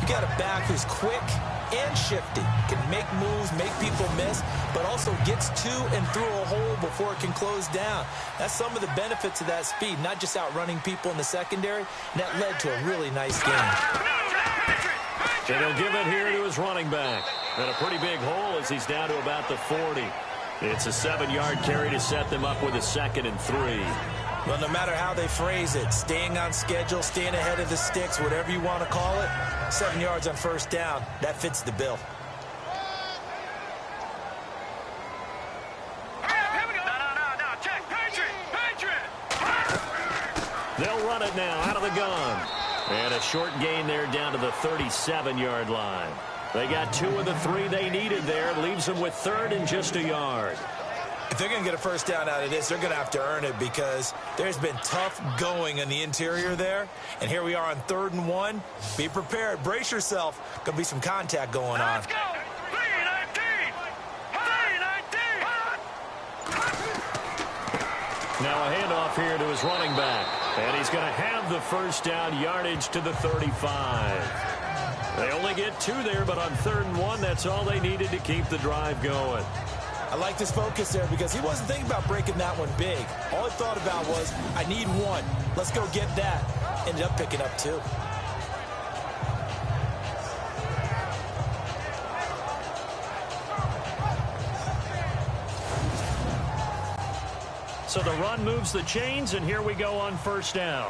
S3: You've got a back who's quick and shifty, can make moves, make people miss, but also gets to and through a hole before it can close down. That's some of the benefits of that speed, not just outrunning people in the secondary, and that led to a really nice game.
S2: And he'll give it here to his running back. And a pretty big hole as he's down to about the 40. It's a 7-yard carry to set them up with a 2nd and 3.
S3: Well, no matter how they phrase it, staying on schedule, staying ahead of the sticks, whatever you want to call it, 7 yards on first down, that fits the bill.
S2: They'll run it now out of the gun. And a short gain there down to the 37-yard line. They got 2 of the 3 they needed there. Leaves them with 3rd and just a yard.
S3: If they're going to get a first down out of this, they're going to have to earn it because there's been tough going in the interior there. And here we are on 3rd and 1. Be prepared. Brace yourself. Going to be some contact going on.
S4: Let's go. 3-19. 3-19.
S2: Now a handoff here to his running back. And he's going to have the first down, yardage to the 35. They only get 2 there, but on 3rd and 1, that's all they needed to keep the drive going.
S3: I like this focus there because he wasn't thinking about breaking that one big. All he thought about was, I need 1. Let's go get that. Ended up picking up 2.
S2: So the run moves the chains, and here we go on first down.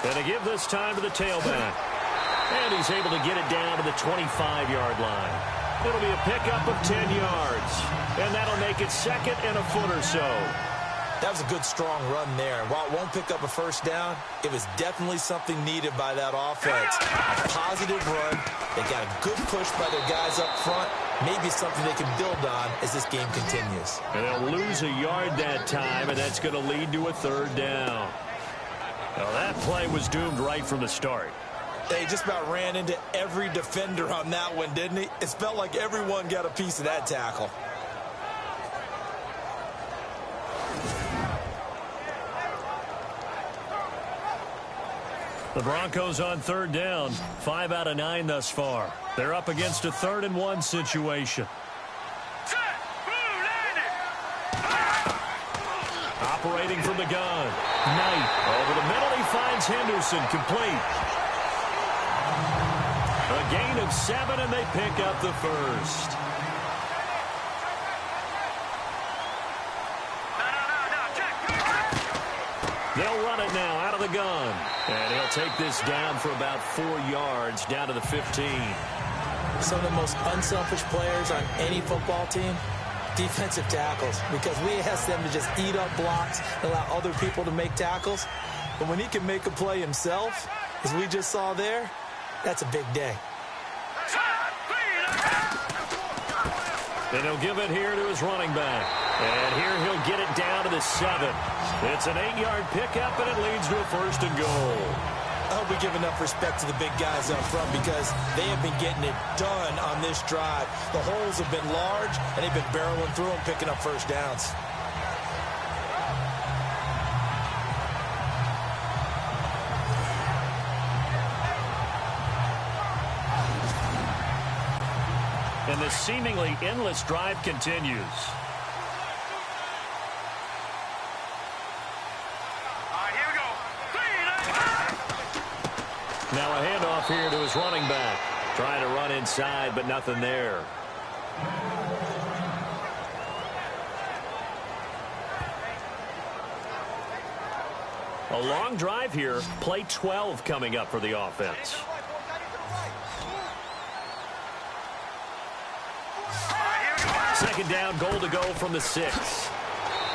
S2: And to give this time to the tailback. And he's able to get it down to the 25-yard line. It'll be a pickup of 10 yards. And that'll make it 2nd and a foot or so.
S3: That was a good, strong run there. And while it won't pick up a first down, it was definitely something needed by that offense. A positive run. They got a good push by their guys up front. Maybe something they can build on as this game continues.
S2: And they'll lose a yard that time, and that's going to lead to a 3rd down. Now that play was doomed right from the start.
S3: They just about ran into every defender on that one, didn't he? It felt like everyone got a piece of that tackle.
S2: The Broncos on 3rd down, 5 out of 9 thus far. They're up against a 3rd and 1 situation. Operating from the gun. Knight over the middle. He finds Henderson complete. A gain of 7, and they pick up the first. They'll run it now out of the gun. And he'll take this down for about 4 yards, down to the 15.
S3: Some of the most unselfish players on any football team, defensive tackles, because we ask them to just eat up blocks and allow other people to make tackles. But when he can make a play himself, as we just saw there, that's a big day.
S2: And he'll give it here to his running back. And here he'll get it down to the 7. It's an 8-yard pickup, and it leads to a 1st and goal.
S3: I hope we give enough respect to the big guys up front because they have been getting it done on this drive. The holes have been large, and they've been barreling through them, picking up first downs.
S2: And the seemingly endless drive continues. Now a handoff here to his running back. Trying to run inside, but nothing there. A long drive here. Play 12 coming up for the offense. Second down, goal to go from the 6.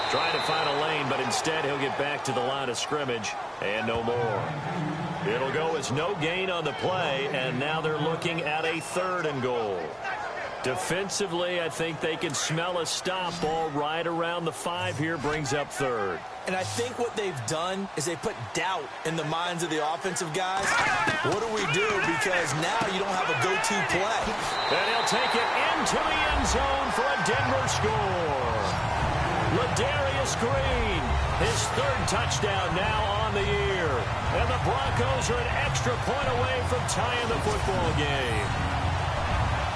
S2: Trying to find a lane, but instead he'll get back to the line of scrimmage and no more. It'll go as no gain on the play, and now they're looking at a 3rd and goal. Defensively, I think they can smell a stop. Ball right around the 5 here, brings up 3rd.
S3: And I think what they've done is they put doubt in the minds of the offensive guys. What do we do? Because now you don't have a go-to play.
S2: And he'll take it into the end zone for a Denver score. Ladarius Green, his third touchdown now on the year. And the Broncos are an extra point away from tying the football game.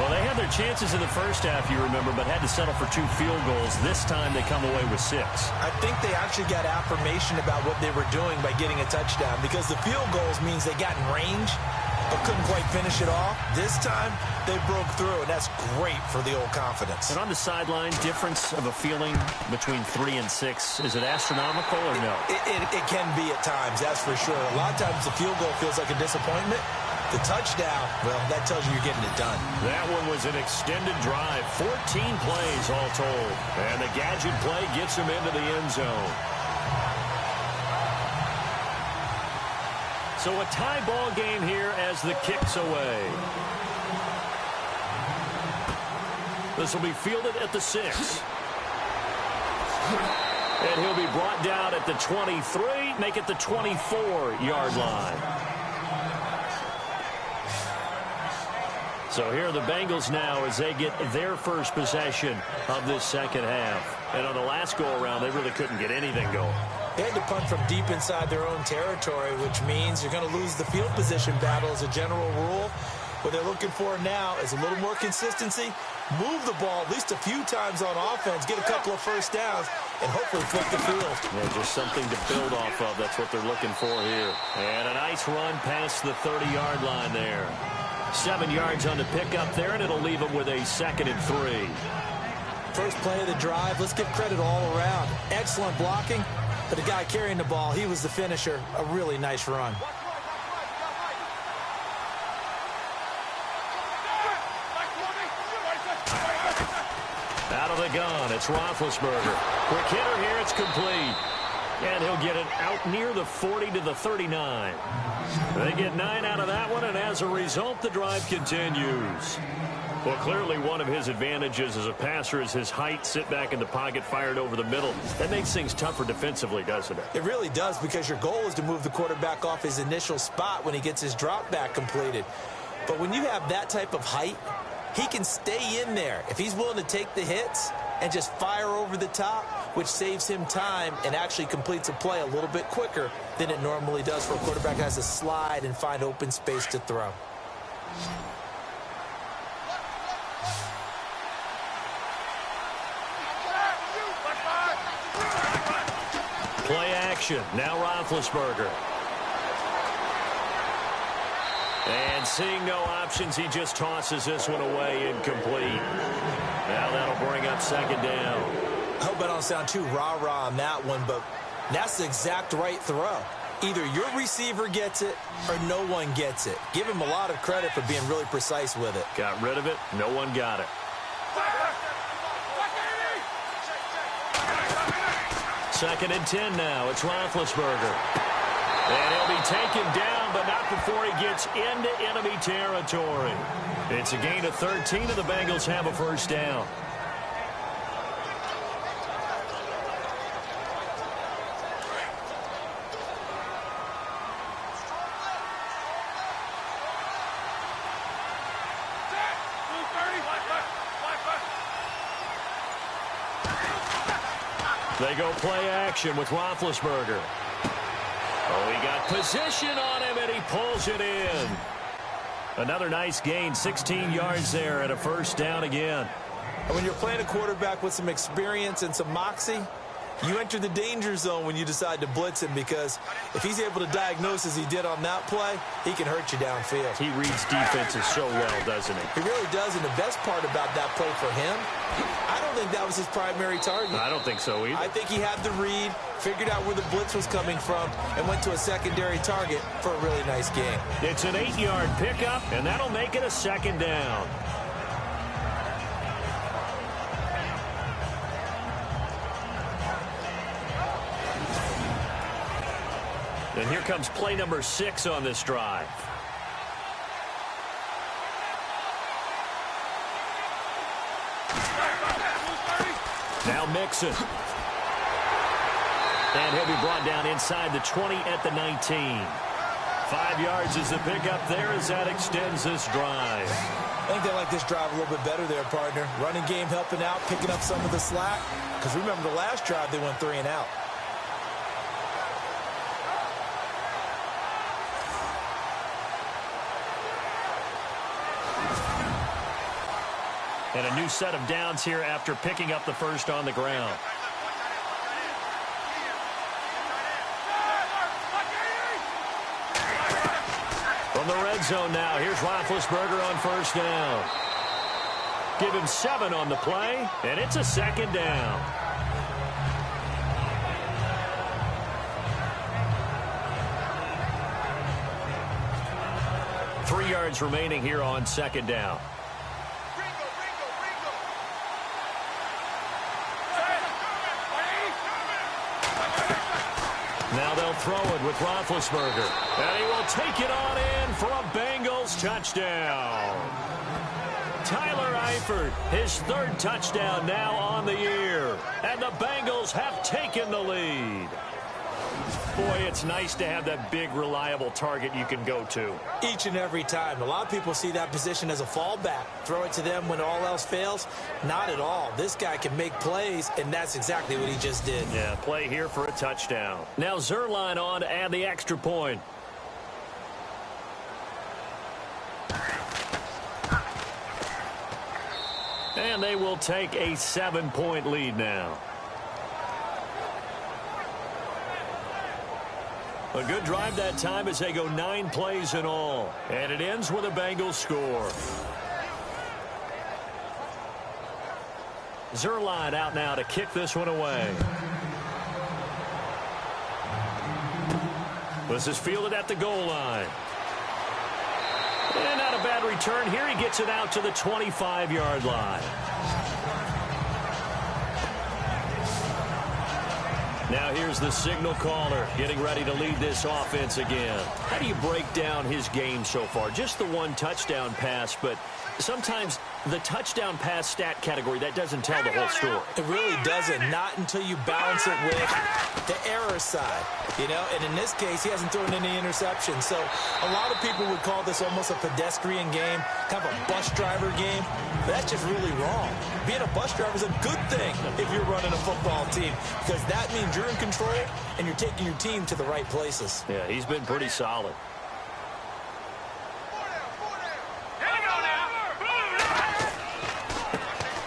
S2: Well, they had their chances in the first half, you remember, but had to settle for 2 field goals. This time they come away with 6.
S3: I think they actually got affirmation about what they were doing by getting a touchdown, because the field goals means they got in range but couldn't quite finish it off. This time they broke through, and that's great for the old confidence.
S2: And on the sideline, difference of a feeling between 3 and 6, is it astronomical or no?
S3: It can be at times, that's for sure. A lot of times the field goal feels like a disappointment. The touchdown, well, that tells you you're getting it done.
S2: That one was an extended drive, 14 plays all told. And the gadget play gets him into the end zone. So a tie ball game here as the kick's away. This will be fielded at the 6. And he'll be brought down at the 23, make it the 24-yard line. So here are the Bengals now as they get their first possession of this second half. And on the last go-around, they really couldn't get anything going.
S3: They had to punt from deep inside their own territory, which means you're going to lose the field position battle as a general rule. What they're looking for now is a little more consistency, move the ball at least a few times on offense, get a couple of first downs, and hopefully flip the field.
S2: Yeah, just something to build off of. That's what they're looking for here. And a nice run past the 30-yard line there. 7 yards on the pickup there, and it'll leave them with a 2nd and 3.
S3: First play of the drive, let's give credit all around. Excellent blocking, but the guy carrying the ball, he was the finisher. A really nice run.
S2: Out of the gun, it's Roethlisberger. Quick hitter here, it's complete. And he'll get it out near the 40 to the 39. They get 9 out of that one, and as a result, the drive continues. Well, clearly one of his advantages as a passer is his height. Sit back in the pocket, fired over the middle. That makes things tougher defensively, doesn't it?
S3: It really does, because your goal is to move the quarterback off his initial spot when he gets his drop back completed. But when you have that type of height, he can stay in there if he's willing to take the hits and just fire over the top, which saves him time and actually completes a play a little bit quicker than it normally does for a quarterback that has to slide and find open space to throw.
S2: Play action. Now Roethlisberger. And seeing no options, he just tosses this one away incomplete. Now that'll bring up 2nd down.
S3: I hope I don't sound too rah-rah on that one, but that's the exact right throw. Either your receiver gets it or no one gets it. Give him a lot of credit for being really precise with it.
S2: Got rid of it. No one got it. 2nd and 10 now. It's Roethlisberger. And he'll be taken down, but not before he gets into enemy territory. It's a gain of 13, and the Bengals have a first down. They go play action with Roethlisberger. Oh, he got position on him, and he pulls it in. Another nice gain, 16 yards there, and a first down again.
S3: And when you're playing a quarterback with some experience and some moxie, you enter the danger zone when you decide to blitz him, because if he's able to diagnose as he did on that play, he can hurt you downfield.
S2: He reads defenses so well, doesn't he?
S3: He really does, and the best part about that play for him, I don't think that was his primary target.
S2: I don't think so either.
S3: I think he had the read, figured out where the blitz was coming from, and went to a secondary target for a really nice gain.
S2: It's an 8-yard pickup, and that'll make it a 2nd down. And here comes play number 6 on this drive. Now Mixon. And he'll be brought down inside the 20 at the 19. 5 yards is the pickup there as that extends this drive.
S3: I think they like this drive a little bit better there, partner. Running game helping out, picking up some of the slack. Because remember, the last drive, they went 3 and out.
S2: And a new set of downs here after picking up the first on the ground. From the red zone now, here's Roethlisberger on first down. Give him 7 on the play, and it's a second down. Three yards remaining here on second down. Now they'll throw it with Roethlisberger. And he will take it on in for a Bengals touchdown. Tyler Eifert, his 3rd touchdown now on the year. And the Bengals have taken the lead. Boy, it's nice to have that big, reliable target you can go to.
S3: Each and every time. A lot of people see that position as a fallback. Throw it to them when all else fails. Not at all. This guy can make plays, and that's exactly what he just did.
S2: Yeah, play here for a touchdown. Now Zerline on to add the extra point. And they will take a 7-point lead now. A good drive that time as they go 9 plays in all. And it ends with a Bengals score. Zerline out now to kick this one away. This is fielded at the goal line. And not a bad return here. He gets it out to the 25-yard line. Now here's the signal caller getting ready to lead this offense again. How do you break down his game so far? Just the 1 touchdown pass, but sometimes the touchdown pass stat category, that doesn't tell the whole story.
S3: It really doesn't. Not until you balance it with the error side. You know, and in this case, he hasn't thrown any interceptions. So a lot of people would call this almost a pedestrian game, kind of a bus driver game. But that's just really wrong. Being a bus driver is a good thing if you're running a football team, because that means you're in control and you're taking your team to the right places.
S2: Yeah, he's been pretty solid.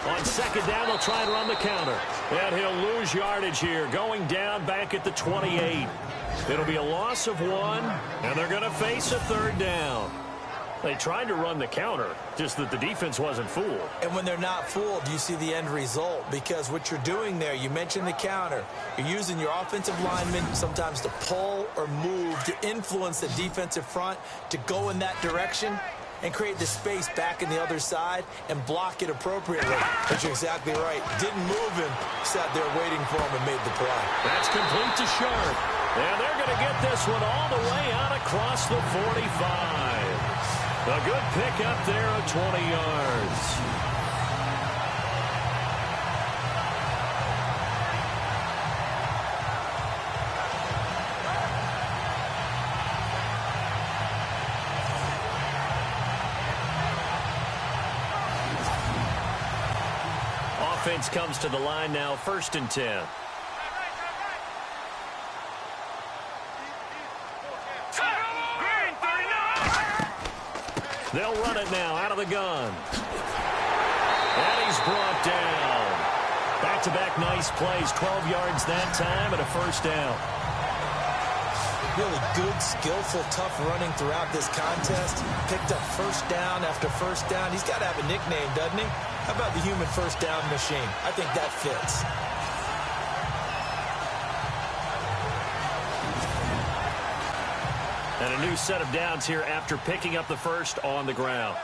S2: On second down, they'll try and run the counter. And he'll lose yardage here, going down back at the 28. It'll be a loss of 1, and they're going to face a 3rd down. They tried to run the counter, just that the defense wasn't fooled.
S3: And when they're not fooled, you see the end result, because what you're doing there, you mentioned the counter. You're using your offensive linemen sometimes to pull or move to influence the defensive front to go in that direction and create the space back in the other side and block it appropriately. But you're exactly right. Didn't move him, sat there waiting for him and made the play.
S2: That's complete to Sharp. And they're going to get this one all the way out across the 45. A good pick up there of 20 yards. Offense comes to the line now, 1st and 10. They'll run it now out of the gun. And he's brought down. Back-to-back nice plays, 12 yards that time and a 1st down.
S3: Really good, skillful, tough running throughout this contest. Picked up 1st down after 1st down. He's got to have a nickname, doesn't he? How about the human 1st down machine? I think that fits.
S2: And a new set of downs here after picking up the first on the ground.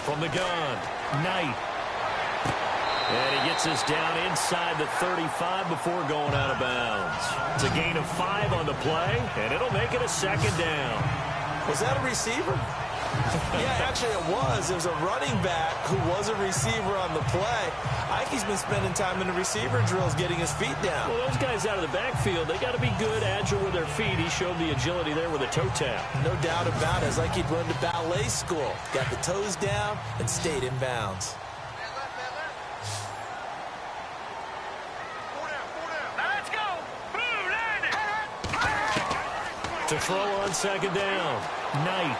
S2: From the gun, Knight. And he gets us down inside the 35 before going out of bounds. It's a gain of 5 on the play, and it'll make it a 2nd down.
S3: Was that a receiver? Yeah, actually it was. There was a running back who was a receiver on the play. I think he's been spending time in the receiver drills getting his feet down.
S2: Well, those guys out of the backfield, they got to be good, agile with their feet. He showed the agility there with a toe tap.
S3: No doubt about it. It's like he'd run to ballet school. Got the toes down and stayed in bounds.
S2: To throw on second down. Knight.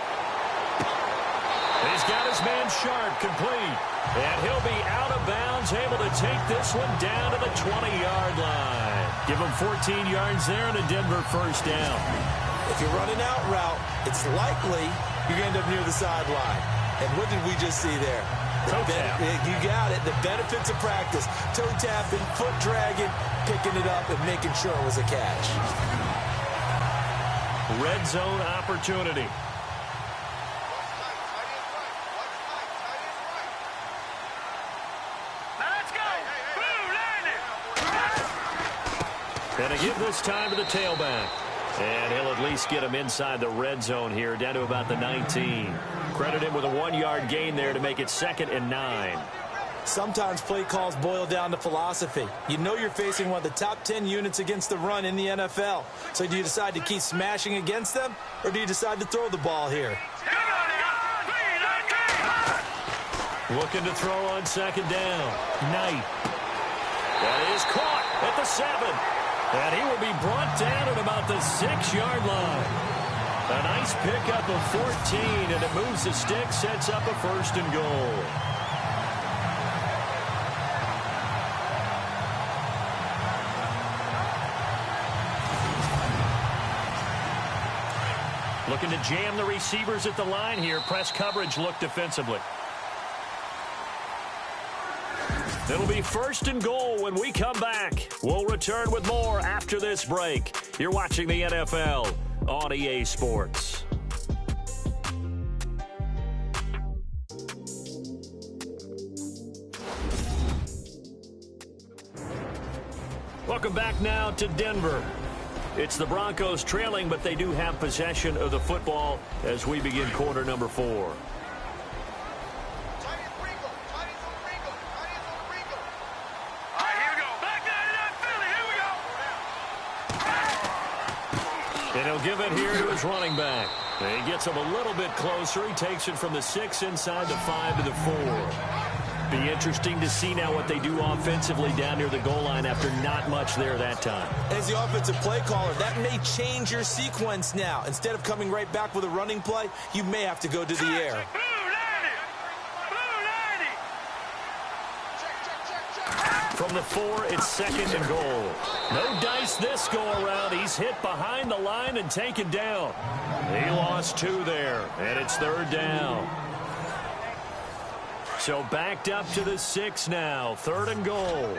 S2: He's got his man Sharp complete. And he'll be out of bounds, able to take this one down to the 20-yard line. Give him 14 yards there and a Denver first down.
S3: If you're running out route, it's likely you're going to end up near the sideline. And what did we just see there?
S2: Toe tap.
S3: You got it. The benefits of practice. Toe tapping, foot dragging, picking it up, and making sure it was a catch.
S2: Red zone opportunity.
S4: Let's go.
S2: And to give this time to the tailback. And he'll at least get him inside the red zone here, down to about the 19. Credit him with a 1-yard gain there to make it 2nd and 9.
S3: Sometimes play calls boil down to philosophy. You know you're facing one of the top 10 units against the run in the NFL. So do you decide to keep smashing against them, or do you decide to throw the ball here?
S2: Looking to throw on second down. Knight. That is caught at the 7. And he will be brought down at about the 6-yard line. A nice pickup of 14, and it moves the stick, sets up a 1st and goal. Looking to jam the receivers at the line here. Press coverage look defensively. It'll be 1st and goal when we come back. We'll return with more after this break. You're watching the NFL on EA Sports. Welcome back now to Denver. It's the Broncos trailing, but they do have possession of the football as we begin quarter number 4. And he'll give it here to his running back. And he gets him a little bit closer. He takes it from the 6 inside the 5 to the 4. Be interesting to see now what they do offensively down near the goal line after not much there that time.
S3: As the offensive play caller, that may change your sequence now. Instead of coming right back with a running play, you may have to go to the air.
S2: From the 4, it's 2nd and goal. No dice this go around. He's hit behind the line and taken down. He lost 2 there, and it's 3rd down. So backed up to the 6 now. 3rd and goal.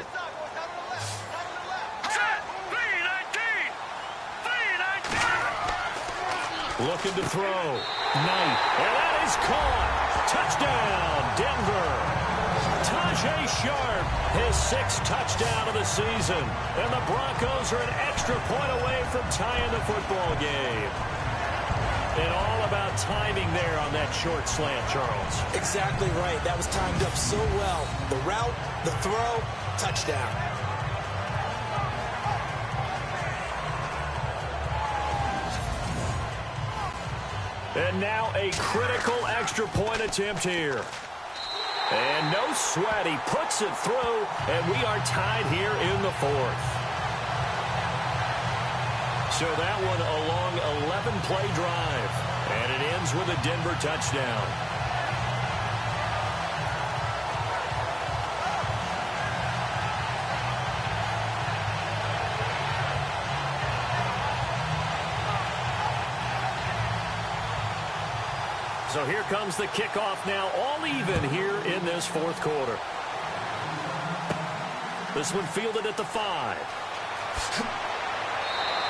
S2: Looking to throw. Knight. And that is caught. Touchdown, Denver. Tajay Sharp, his 6th touchdown of the season. And the Broncos are an extra point away from tying the football game. And all about timing there on that short slant, Charles.
S3: Exactly right. That was timed up so well. The route, the throw, touchdown.
S2: And now a critical extra point attempt here. And no sweat. He puts it through, and we are tied here in the 4th. So that one a long 11-play drive, and it ends with a Denver touchdown. So here comes the kickoff now, all even here in this 4th quarter. This one fielded at the 5.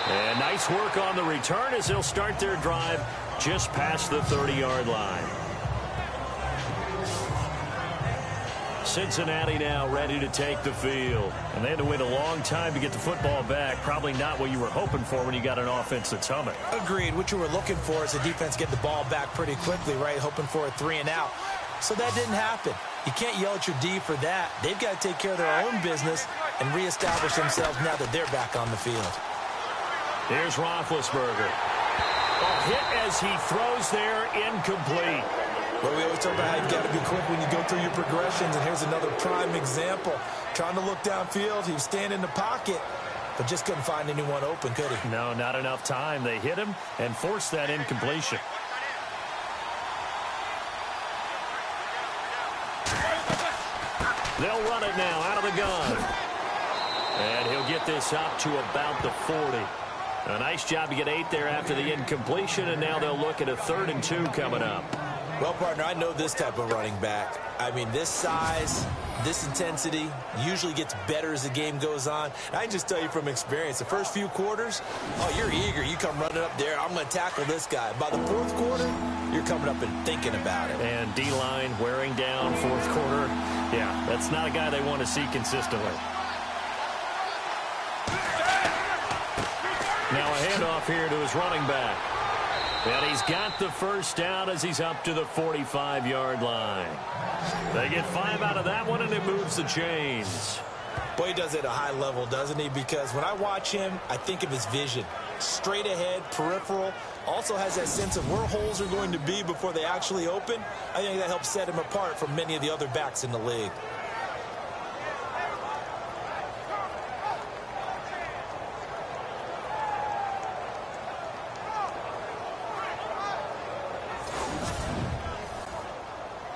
S2: And nice work on the return as they'll start their drive just past the 30-yard line. Cincinnati now ready to take the field. And they had to wait a long time to get the football back. Probably not what you were hoping for when you got an offense that's humming.
S3: Agreed. What you were looking for is the defense get the ball back pretty quickly, right? Hoping for a 3 and out. So that didn't happen. You can't yell at your D for that. They've got to take care of their own business and reestablish themselves now that they're back on the field.
S2: Here's Roethlisberger. A hit as he throws there, incomplete.
S3: Well, we always talk about how you've got to be quick when you go through your progressions, and here's another prime example. Trying to look downfield, he was standing in the pocket, but just couldn't find anyone open, could he?
S2: No, not enough time. They hit him and forced that incompletion. They'll run it now out of the gun. And he'll get this up to about the 40. A nice job to get 8 there after the incompletion, and now they'll look at a 3rd and 2 coming up.
S3: Well, partner, I know this type of running back. I mean, this size, this intensity usually gets better as the game goes on. And I can just tell you from experience, the first few quarters, oh, you're eager. You come running up there, I'm going to tackle this guy. By the 4th quarter, you're coming up and thinking about it.
S2: And D-line wearing down 4th quarter. Yeah, that's not a guy they want to see consistently. Now a handoff here to his running back. And he's got the first down as he's up to the 45-yard line. They get 5 out of that one, and it moves the chains.
S3: Boy, he does it at a high level, doesn't he? Because when I watch him, I think of his vision. Straight ahead, peripheral. Also has that sense of where holes are going to be before they actually open. I think that helps set him apart from many of the other backs in the league.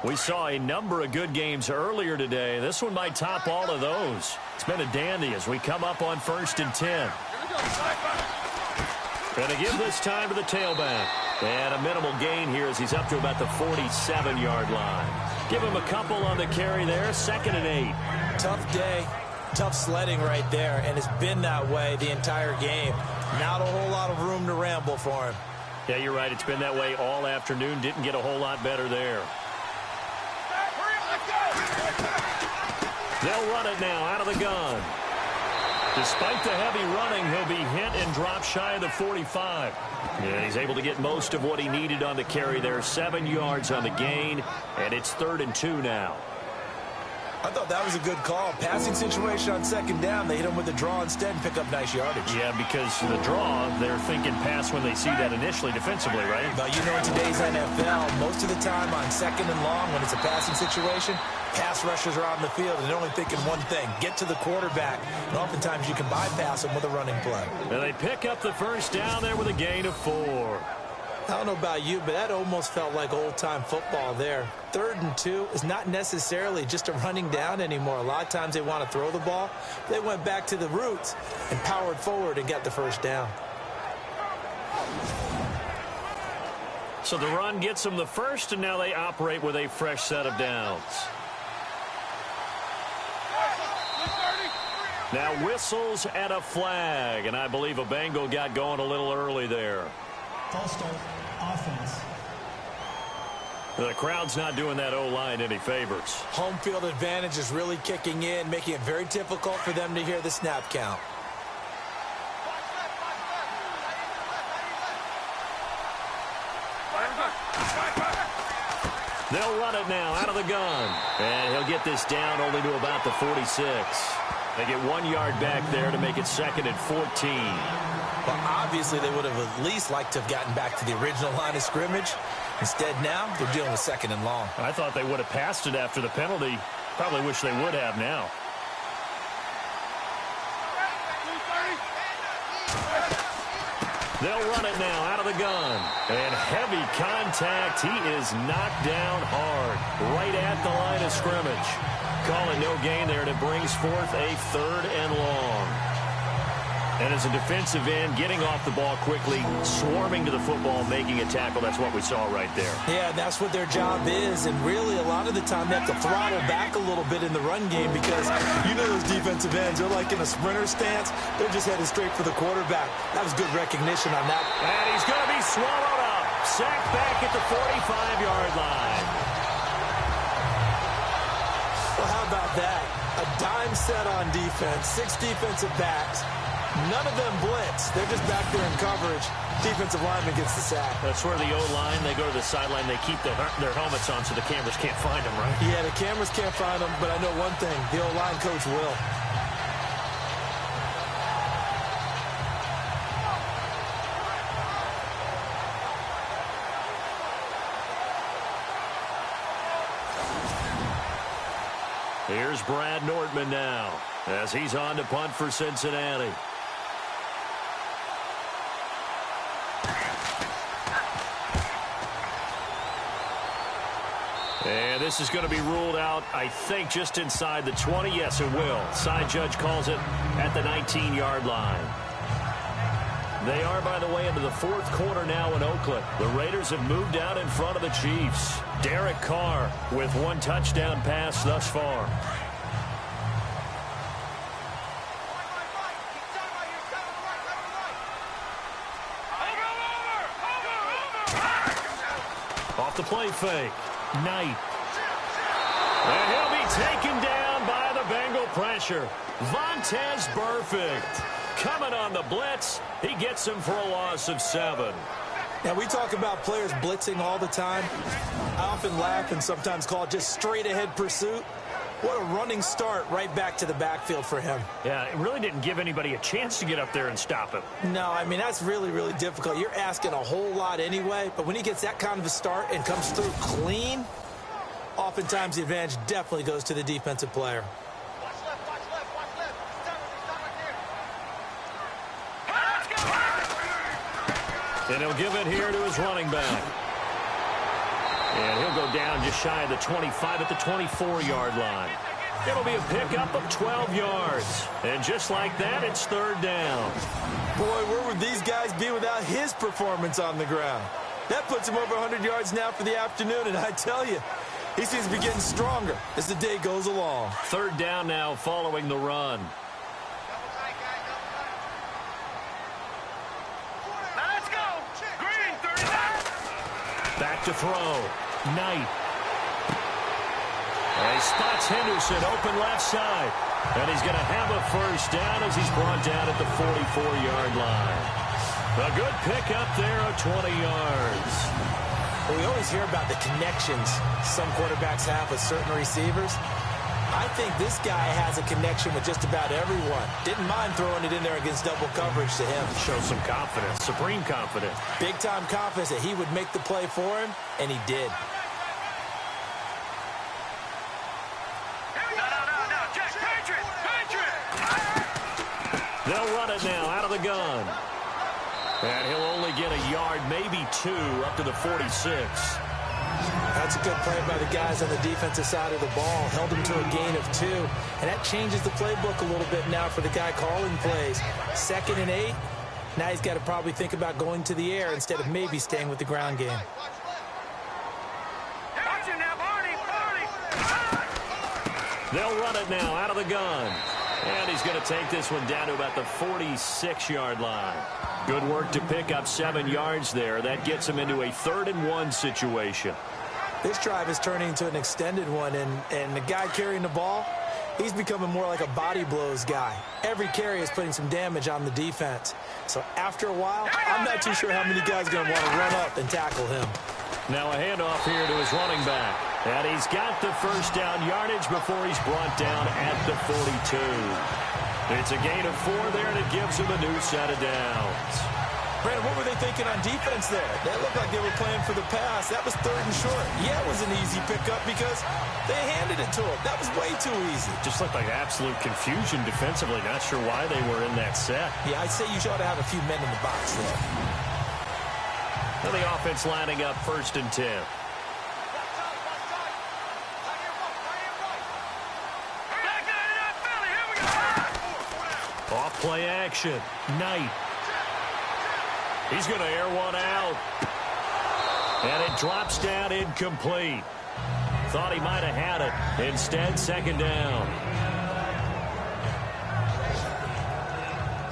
S2: We saw a number of good games earlier today. This one might top all of those. It's been a dandy as we come up on 1st and 10. Going to give this time to the tailback. And a minimal gain here as he's up to about the 47-yard line. Give him a couple on the carry there. 2nd and 8.
S3: Tough day. Tough sledding right there. And it's been that way the entire game. Not a whole lot of room to ramble for him.
S2: Yeah, you're right. It's been that way all afternoon. Didn't get a whole lot better there. They'll run it now out of the gun. Despite the heavy running, he'll be hit and drop shy of the 45. And he's able to get most of what he needed on the carry there. 7 yards on the gain, and it's 3rd and 2 now.
S3: I thought that was a good call. Passing situation on 2nd down. They hit him with the draw instead and pick up nice yardage.
S2: Yeah, because the draw, they're thinking pass when they see that initially defensively, right?
S3: But you know, in today's NFL, most of the time on 2nd and long, when it's a passing situation, pass rushers are on the field and they're only thinking one thing, get to the quarterback. And oftentimes you can bypass them with a running play.
S2: And they pick up the first down there with a gain of 4.
S3: I don't know about you, but that almost felt like old-time football there. 3rd and 2 is not necessarily just a running down anymore. A lot of times they want to throw the ball. They went back to the roots and powered forward and got the first down.
S2: So the run gets them the first, and now they operate with a fresh set of downs. Now whistles and a flag, and I believe a Bengal got going a little early there.
S7: False start, offense.
S2: The crowd's not doing that O-line any favors.
S3: Home field advantage is really kicking in, making it very difficult for them to hear the snap count.
S2: They'll run it now out of the gun. And he'll get this down only to about the 46. They get 1 yard back there to make it 2nd and 14.
S3: Well, obviously they would have at least liked to have gotten back to the original line of scrimmage. Instead now, they're dealing with 2nd and long.
S2: I thought they would have passed it after the penalty. Probably wish they would have now. They'll run it now out of the gun. And heavy contact. He is knocked down hard right at the line of scrimmage. Call it no gain there, and it brings forth a 3rd and long. And as a defensive end, getting off the ball quickly, swarming to the football, making a tackle, that's what we saw right there.
S3: Yeah, that's what their job is. And really, a lot of the time, they have to throttle back a little bit in the run game because you know those defensive ends, they're like in a sprinter stance. They're just headed straight for the quarterback. That was good recognition on that.
S2: And he's going to be swallowed up. Sacked back at the 45-yard line.
S3: Well, how about that? A dime set on defense, 6 defensive backs. None of them blitz. They're just back there in coverage. Defensive lineman gets the sack.
S2: That's where the O-line, they go to the sideline, they keep their helmets on so the cameras can't find them, right?
S3: Yeah, the cameras can't find them, but I know one thing. The O-line coach will.
S2: Here's Brad Nordman now as he's on to punt for Cincinnati. And this is going to be ruled out, I think, just inside the 20. Yes, it will. Side judge calls it at the 19-yard line. They are, by the way, into the 4th quarter now in Oakland. The Raiders have moved out in front of the Chiefs. Derek Carr with 1 touchdown pass thus far. Off the play fake. Knight. And he'll be taken down by the Bengal pressure. Vontaze Burfict coming on the blitz. He gets him for a loss of 7.
S3: Now, we talk about players blitzing all the time. I often laugh and sometimes call it just straight-ahead pursuit. What a running start right back to the backfield for him.
S2: Yeah, it really didn't give anybody a chance to get up there and stop him.
S3: No, I mean, that's really, really difficult. You're asking a whole lot anyway, but when he gets that kind of a start and comes through clean, oftentimes the advantage definitely goes to the defensive player.
S6: Watch left, watch left, watch left. Stop right here.
S2: And he'll give it here to his running back. And he'll go down just shy of the 25 at the 24-yard line. It'll be a pickup of 12 yards. And just like that, it's 3rd down.
S3: Boy, where would these guys be without his performance on the ground? That puts him over 100 yards now for the afternoon, and I tell you, he seems to be getting stronger as the day goes along.
S2: 3rd down now following the run.
S4: Now let's go. Green, 39.
S2: Back to throw. Knight. And he spots Henderson open left side. And he's going to have a 1st down as he's brought down at the 44-yard line. A good pickup there of 20 yards.
S3: Well, we always hear about the connections some quarterbacks have with certain receivers. I think this guy has a connection with just about everyone. Didn't mind throwing it in there against double coverage to him.
S2: Shows some confidence, supreme confidence.
S3: Big-time confidence that he would make the play for him, and he did.
S4: No, Jack, Patriot.
S2: They'll run it now out of the gun. And he'll only get a yard, maybe 2, up to the 46.
S3: That's a good play by the guys on the defensive side of the ball. Held him to a gain of 2. And that changes the playbook a little bit now for the guy calling plays. 2nd and 8. Now he's got to probably think about going to the air instead of maybe staying with the ground game.
S4: Watch him now, Barney.
S2: They'll run it now out of the gun. And he's going to take this one down to about the 46-yard line. Good work to pick up 7 yards there. That gets him into a 3rd and 1 situation.
S3: This drive is turning into an extended one, and the guy carrying the ball, he's becoming more like a body blows guy. Every carry is putting some damage on the defense. So after a while, I'm not too sure how many guys are going to want to run up and tackle him.
S2: Now a handoff here to his running back. And he's got the 1st down yardage before he's brought down at the 42. It's a gain of 4 there, and it gives him a new set of downs.
S3: Brandon, what were they thinking on defense there? That looked like they were playing for the pass. That was 3rd and short. Yeah, it was an easy pickup because they handed it to him. That was way too easy.
S2: Just looked like absolute confusion defensively. Not sure why they were in that set.
S3: Yeah, I'd say you ought to have a few men in the box there.
S2: Now the offense lining up 1st and 10. Off play action. Knight. He's going to air one out. And it drops down incomplete. Thought he might have had it. Instead, 2nd down.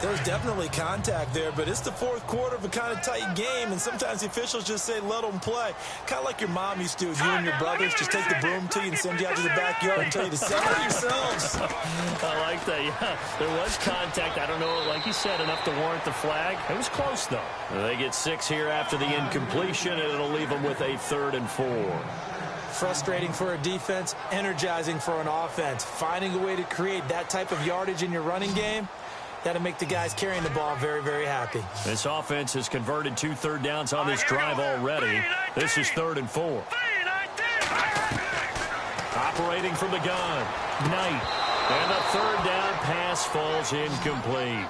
S3: There's definitely contact there, but it's the fourth quarter of a kind of tight game, and sometimes the officials just say, let them play. Kind of like your mom used to with you and your brothers. Just take the broom to you and send you out to the backyard and tell you to settle it yourselves.
S2: I like that, yeah. There was contact. I don't know, like you said, enough to warrant the flag. It was close, though. They get 6 here after the incompletion, and it'll leave them with a 3rd and 4.
S3: Frustrating for a defense, energizing for an offense. Finding a way to create that type of yardage in your running game, that'll make the guys carrying the ball very, very happy.
S2: This offense has converted 2 third downs on this drive already. This is 3rd and 4. Operating from the gun, Knight. And the 3rd down pass falls incomplete.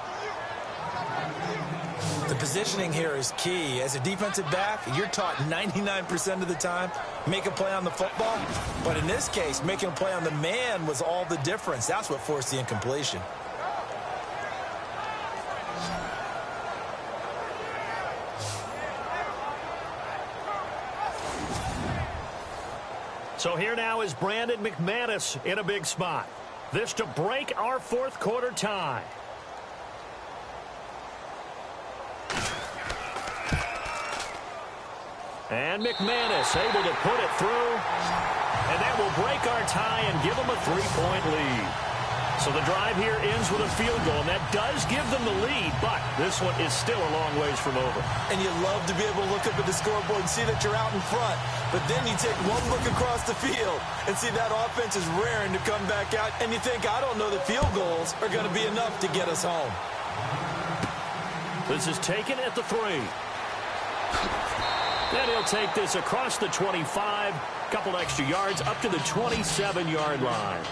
S3: The positioning here is key. As a defensive back, you're taught 99% of the time, make a play on the football. But in this case, making a play on the man was all the difference. That's what forced the incompletion.
S2: So here now is Brandon McManus in a big spot. This to break our 4th quarter tie. And McManus able to put it through. And that will break our tie and give them a 3-point lead. So the drive here ends with a field goal, and that does give them the lead, but this one is still a long ways from over.
S3: And you love to be able to look up at the scoreboard and see that you're out in front. But then you take one look across the field and see that offense is raring to come back out, and you think, I don't know that field goals are going to be enough to get us home.
S2: This is taken at the 3. Then he'll take this across the 25, couple extra yards up to the 27-yard line.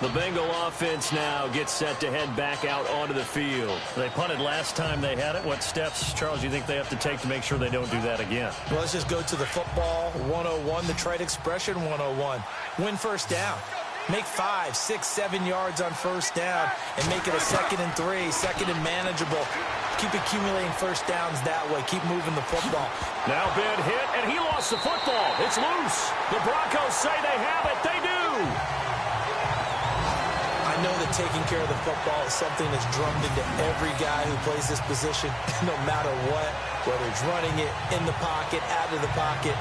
S2: The Bengal offense now gets set to head back out onto the field. They punted last time they had it. What steps, Charles, do you think they have to take to make sure they don't do that again?
S3: Well, let's just go to the football 101, the trite expression 101. Win first down. Make 5, 6, 7 yards on first down and make it a 2nd and 3, 2nd and manageable. Keep accumulating first downs that way. Keep moving the football.
S2: Now bad hit, and he lost the football. It's loose. The Broncos say they have it. They do.
S3: I know that taking care of the football is something that's drummed into every guy who plays this position, no matter what, whether he's running it, in the pocket, out of the pocket.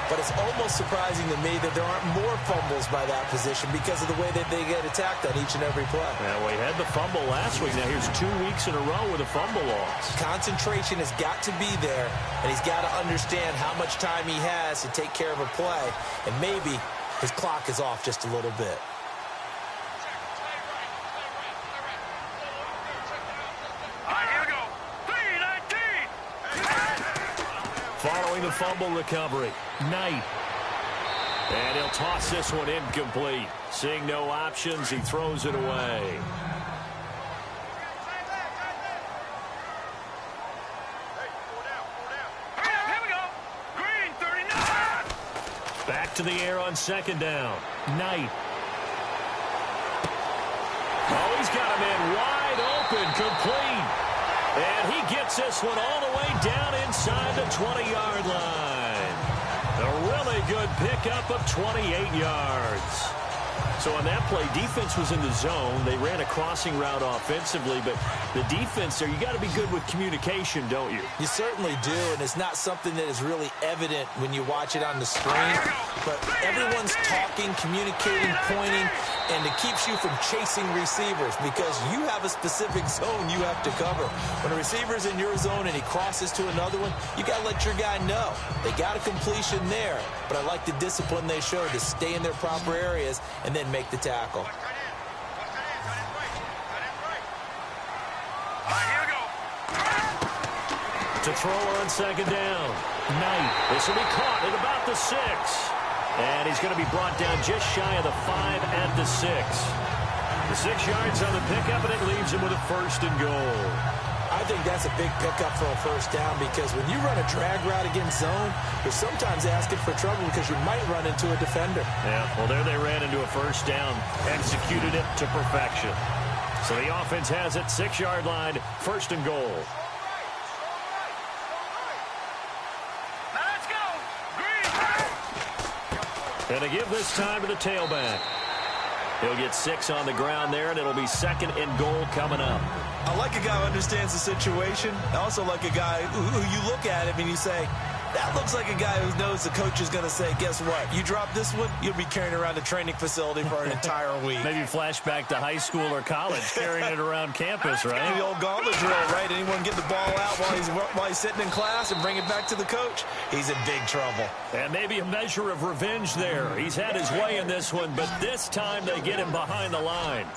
S3: But it's almost surprising to me that there aren't more fumbles by that position because of the way that they get attacked on each and every play.
S2: Yeah, we had the fumble last week. Now here's 2 weeks in a row with a fumble loss.
S3: Concentration has got to be there, and he's got to understand how much time he has to take care of a play. And maybe his clock is off just a little bit.
S2: Following the fumble recovery, Knight. And he'll toss this one incomplete. Seeing no options, he throws it away. Back to the air on 2nd down. Knight. Oh, he's got him in wide open, complete. And he gets this one all the way down inside the 20-yard line. A really good pickup of 28 yards. So on that play, defense was in the zone. They ran a crossing route offensively, but the defense there, you got to be good with communication, don't you?
S3: You certainly do, and it's not something that is really evident when you watch it on the screen. But everyone's talking, communicating, pointing, and it keeps you from chasing receivers because you have a specific zone you have to cover. When a receiver's in your zone and he crosses to another one, you got to let your guy know. They got a completion there, but I like the discipline they showed to stay in their proper areas and then make the tackle.
S2: To throw on 2nd down. Knight. This will be caught at about the 6. And he's going to be brought down just shy of the 5 at the 6. The 6 yards on the pickup, and it leaves him with a 1st and goal.
S3: I think that's a big pickup for a first down because when you run a drag route against zone, you're sometimes asking for trouble because you might run into a defender.
S2: Yeah, well, there they ran into a 1st down, executed it to perfection. So the offense has it, 6-yard line, 1st and goal.
S4: Now let's go. Green.
S2: And to give this time to the tailback. He'll get 6 on the ground there, and it'll be 2nd and goal coming up.
S3: I like a guy who understands the situation. I also like a guy who you look at him and you say, that looks like a guy who knows the coach is going to say, guess what? You drop this one, you'll be carrying around a training facility for an entire week.
S2: Maybe flashback to high school or college, carrying it around campus, right?
S3: The old gauntlet drill, right? Anyone get the ball out while he's sitting in class and bring it back to the coach? He's in big trouble.
S2: And maybe a measure of revenge there. He's had his way in this one, but this time they get him behind the line.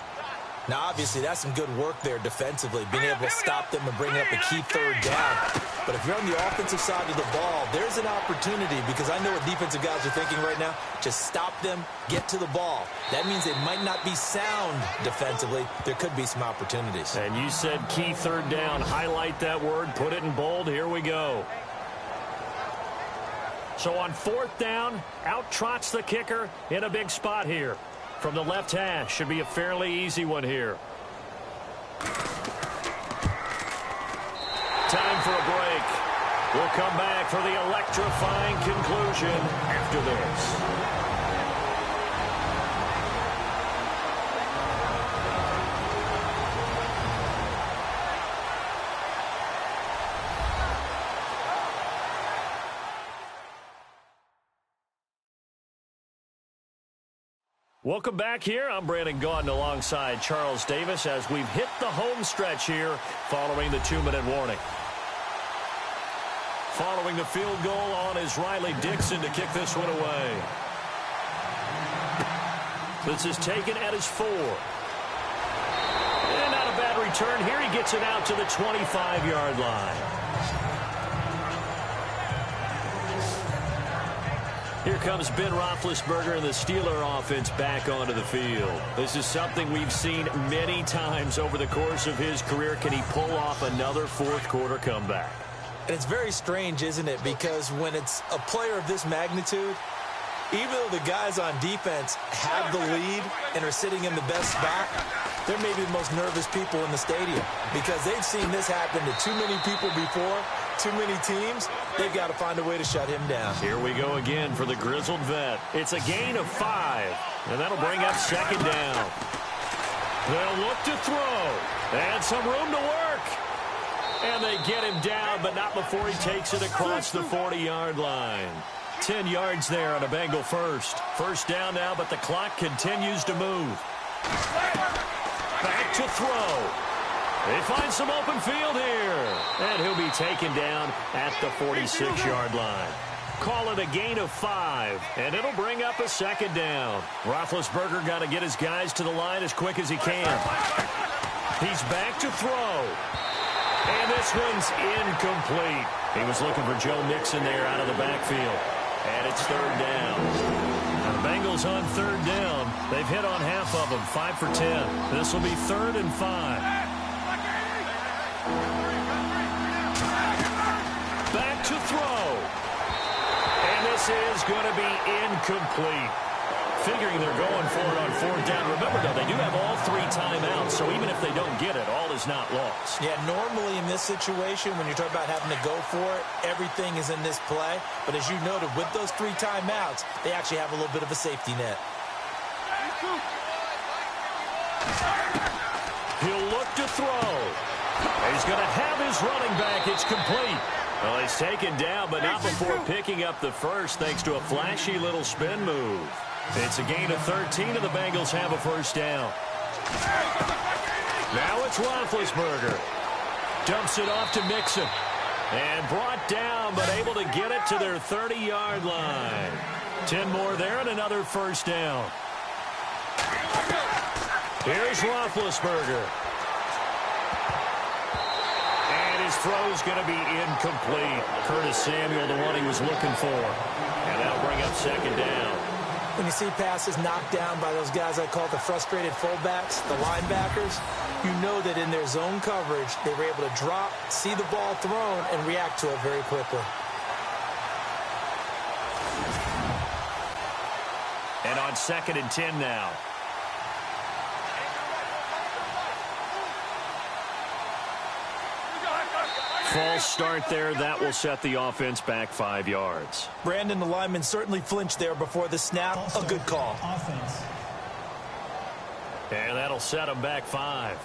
S3: Now, obviously, that's some good work there defensively, being able to stop them and bring up a key 3rd down. But if you're on the offensive side of the ball, there's an opportunity, because I know what defensive guys are thinking right now. Just stop them, get to the ball. That means they might not be sound defensively. There could be some opportunities.
S2: And you said key 3rd down. Highlight that word, put it in bold. Here we go. So on 4th down, out trots the kicker in a big spot here. From the left hash, should be a fairly easy one here. Time for a break. We'll come back for the electrifying conclusion after this. Welcome back here. I'm Brandon Gaudin alongside Charles Davis as we've hit the home stretch here following the 2-minute warning. Following the field goal on is Riley Dixon to kick this one away. This is taken at his 4. And not a bad return here. He gets it out to the 25-yard line. Here comes Ben Roethlisberger and the Steeler offense back onto the field. This is something we've seen many times over the course of his career. Can he pull off another 4th quarter comeback?
S3: And it's very strange, isn't it? Because when it's a player of this magnitude, even though the guys on defense have the lead and are sitting in the best spot, they're maybe the most nervous people in the stadium because they've seen this happen to too many people before, too many teams. They've got to find a way to shut him down.
S2: Here we go again for the grizzled vet. It's a gain of 5, and that'll bring up 2nd down. They'll look to throw, and some room to work. And they get him down, but not before he takes it across the 40-yard line. 10 yards there on a Bengal first. 1st down now, but the clock continues to move. Back to throw. They find some open field here. And he'll be taken down at the 46-yard line. Call it a gain of 5, and it'll bring up a 2nd down. Roethlisberger got to get his guys to the line as quick as he can. He's back to throw. And this one's incomplete. He was looking for Joe Mixon there out of the backfield. And it's 3rd down. Now the Bengals on 3rd down. They've hit on half of them, 5 for 10. This will be 3rd and 5. Back to throw. And this is going to be incomplete. Figuring they're going for it on 4th down. Remember, though, they do have all 3 timeouts, so even if they don't get it, all is not lost.
S3: Yeah, normally in this situation, when you're talking about having to go for it, everything is in this play. But as you noted, with those 3 timeouts, they actually have a little bit of a safety net.
S2: He'll look to throw. He's going to have his running back. It's complete. Well, he's taken down, but not before picking up the first, thanks to a flashy little spin move. It's a gain of 13, and the Bengals have a 1st down. Now it's Roethlisberger. Dumps it off to Mixon. And brought down, but able to get it to their 30-yard line. 10 more there and another 1st down. Here's Roethlisberger. And his throw's going to be incomplete. Curtis Samuel, the one he was looking for. And that'll bring up 2nd down.
S3: When you see passes knocked down by those guys I call the frustrated fullbacks, the linebackers, you know that in their zone coverage, they were able to drop, see the ball thrown, and react to it very quickly.
S2: And on 2nd and 10 now. False start there. That will set the offense back 5 yards.
S3: Brandon, the lineman certainly flinched there before the snap. A good call.
S7: Offense.
S2: And that'll set them back 5.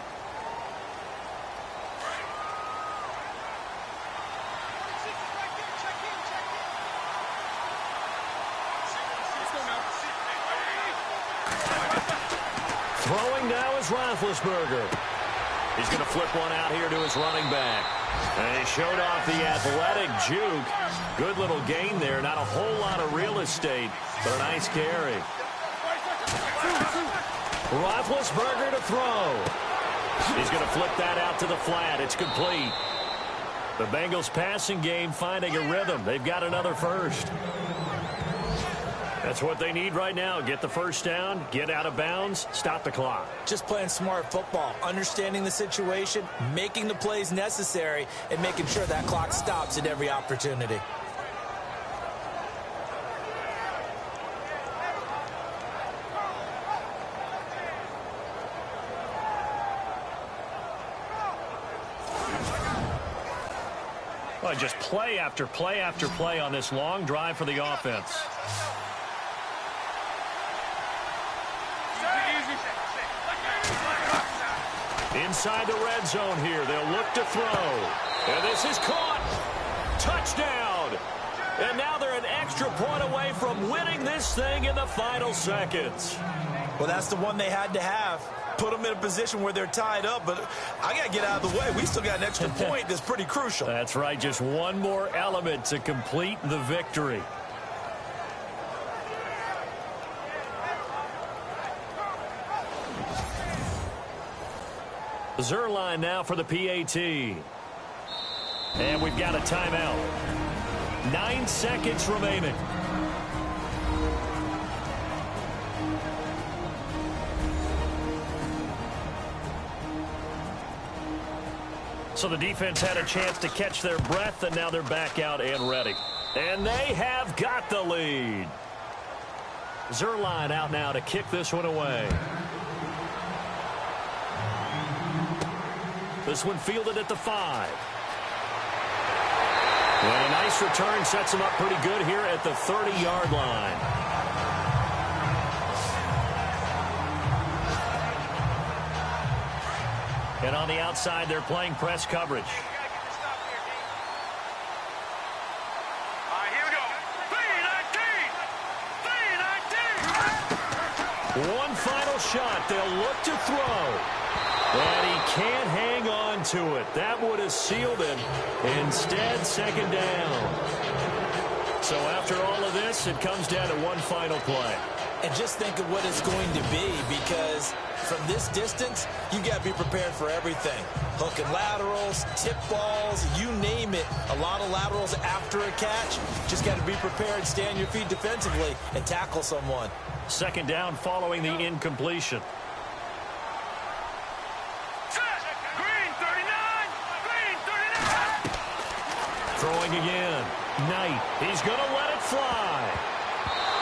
S2: Throwing now is Roethlisberger. He's going to flip one out here to his running back. And he showed off the athletic juke. Good little gain there. Not a whole lot of real estate, but a nice carry. Roethlisberger to throw. He's going to flip that out to the flat. It's complete. The Bengals passing game finding a rhythm. They've got another first. That's what they need right now. Get the first down, get out of bounds, stop the clock.
S3: Just playing smart football, understanding the situation, making the plays necessary, and making sure that clock stops at every opportunity.
S2: Well, just play after play after play on this long drive for the offense. Inside the red zone here. They'll look to throw. And this is caught. Touchdown. And now they're an extra point away from winning this thing in the final seconds.
S3: Well, that's the one they had to have. Put them in a position where they're tied up, but I got to get out of the way. We still got an extra point that's pretty crucial.
S2: That's right. Just one more element to complete the victory. Zerline now for the PAT. And we've got a timeout. 9 seconds remaining. So the defense had a chance to catch their breath, and now they're back out and ready. And they have got the lead. Zerline out now to kick this one away. This one fielded at the 5. And a nice return sets him up pretty good here at the 30-yard line. And on the outside, they're playing press coverage.
S4: Here we go. 3-19.
S2: One final shot. They'll look to throw. And he can't hang on to it. That would have sealed it. Instead, second down. So after all of this, it comes down to one final play.
S3: And just think of what it's going to be, because from this distance, you got to be prepared for everything. Hook and laterals, tip balls, you name it. A lot of laterals after a catch. Just got to be prepared, stay on your feet defensively, and tackle someone.
S2: Second down following the incompletion. Throwing again. Knight. He's going to let it fly.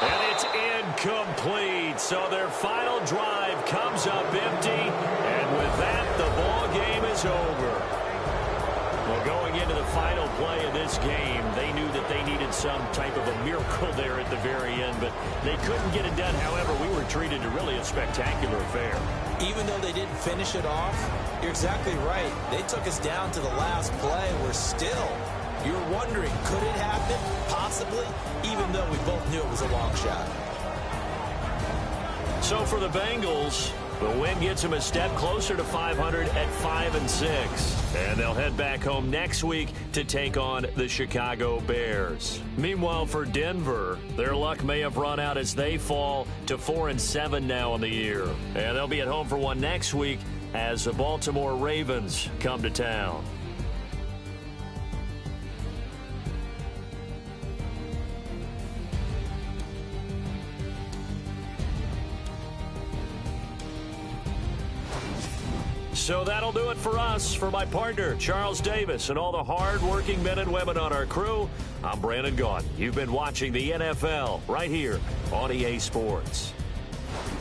S2: And it's incomplete. So their final drive comes up empty. And with that, the ball game is over. Well, going into the final play of this game, they knew that they needed some type of a miracle there at the very end, but they couldn't get it done. However, we were treated to really a spectacular affair.
S3: Even though they didn't finish it off, you're exactly right. They took us down to the last play. We're still... You're wondering, could it happen? Possibly, even though we both knew it was a long shot.
S2: So for the Bengals, the win gets them a step closer to 500 at 5-6. And they'll head back home next week to take on the Chicago Bears. Meanwhile, for Denver, their luck may have run out as they fall to 4-7 now in the year. And they'll be at home for one next week as the Baltimore Ravens come to town. So that'll do it for us. For my partner, Charles Davis, and all the hard-working men and women on our crew, I'm Brandon Gaudin. You've been watching the NFL right here on EA Sports.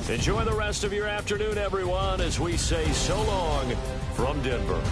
S2: Enjoy the rest of your afternoon, everyone, as we say so long from Denver.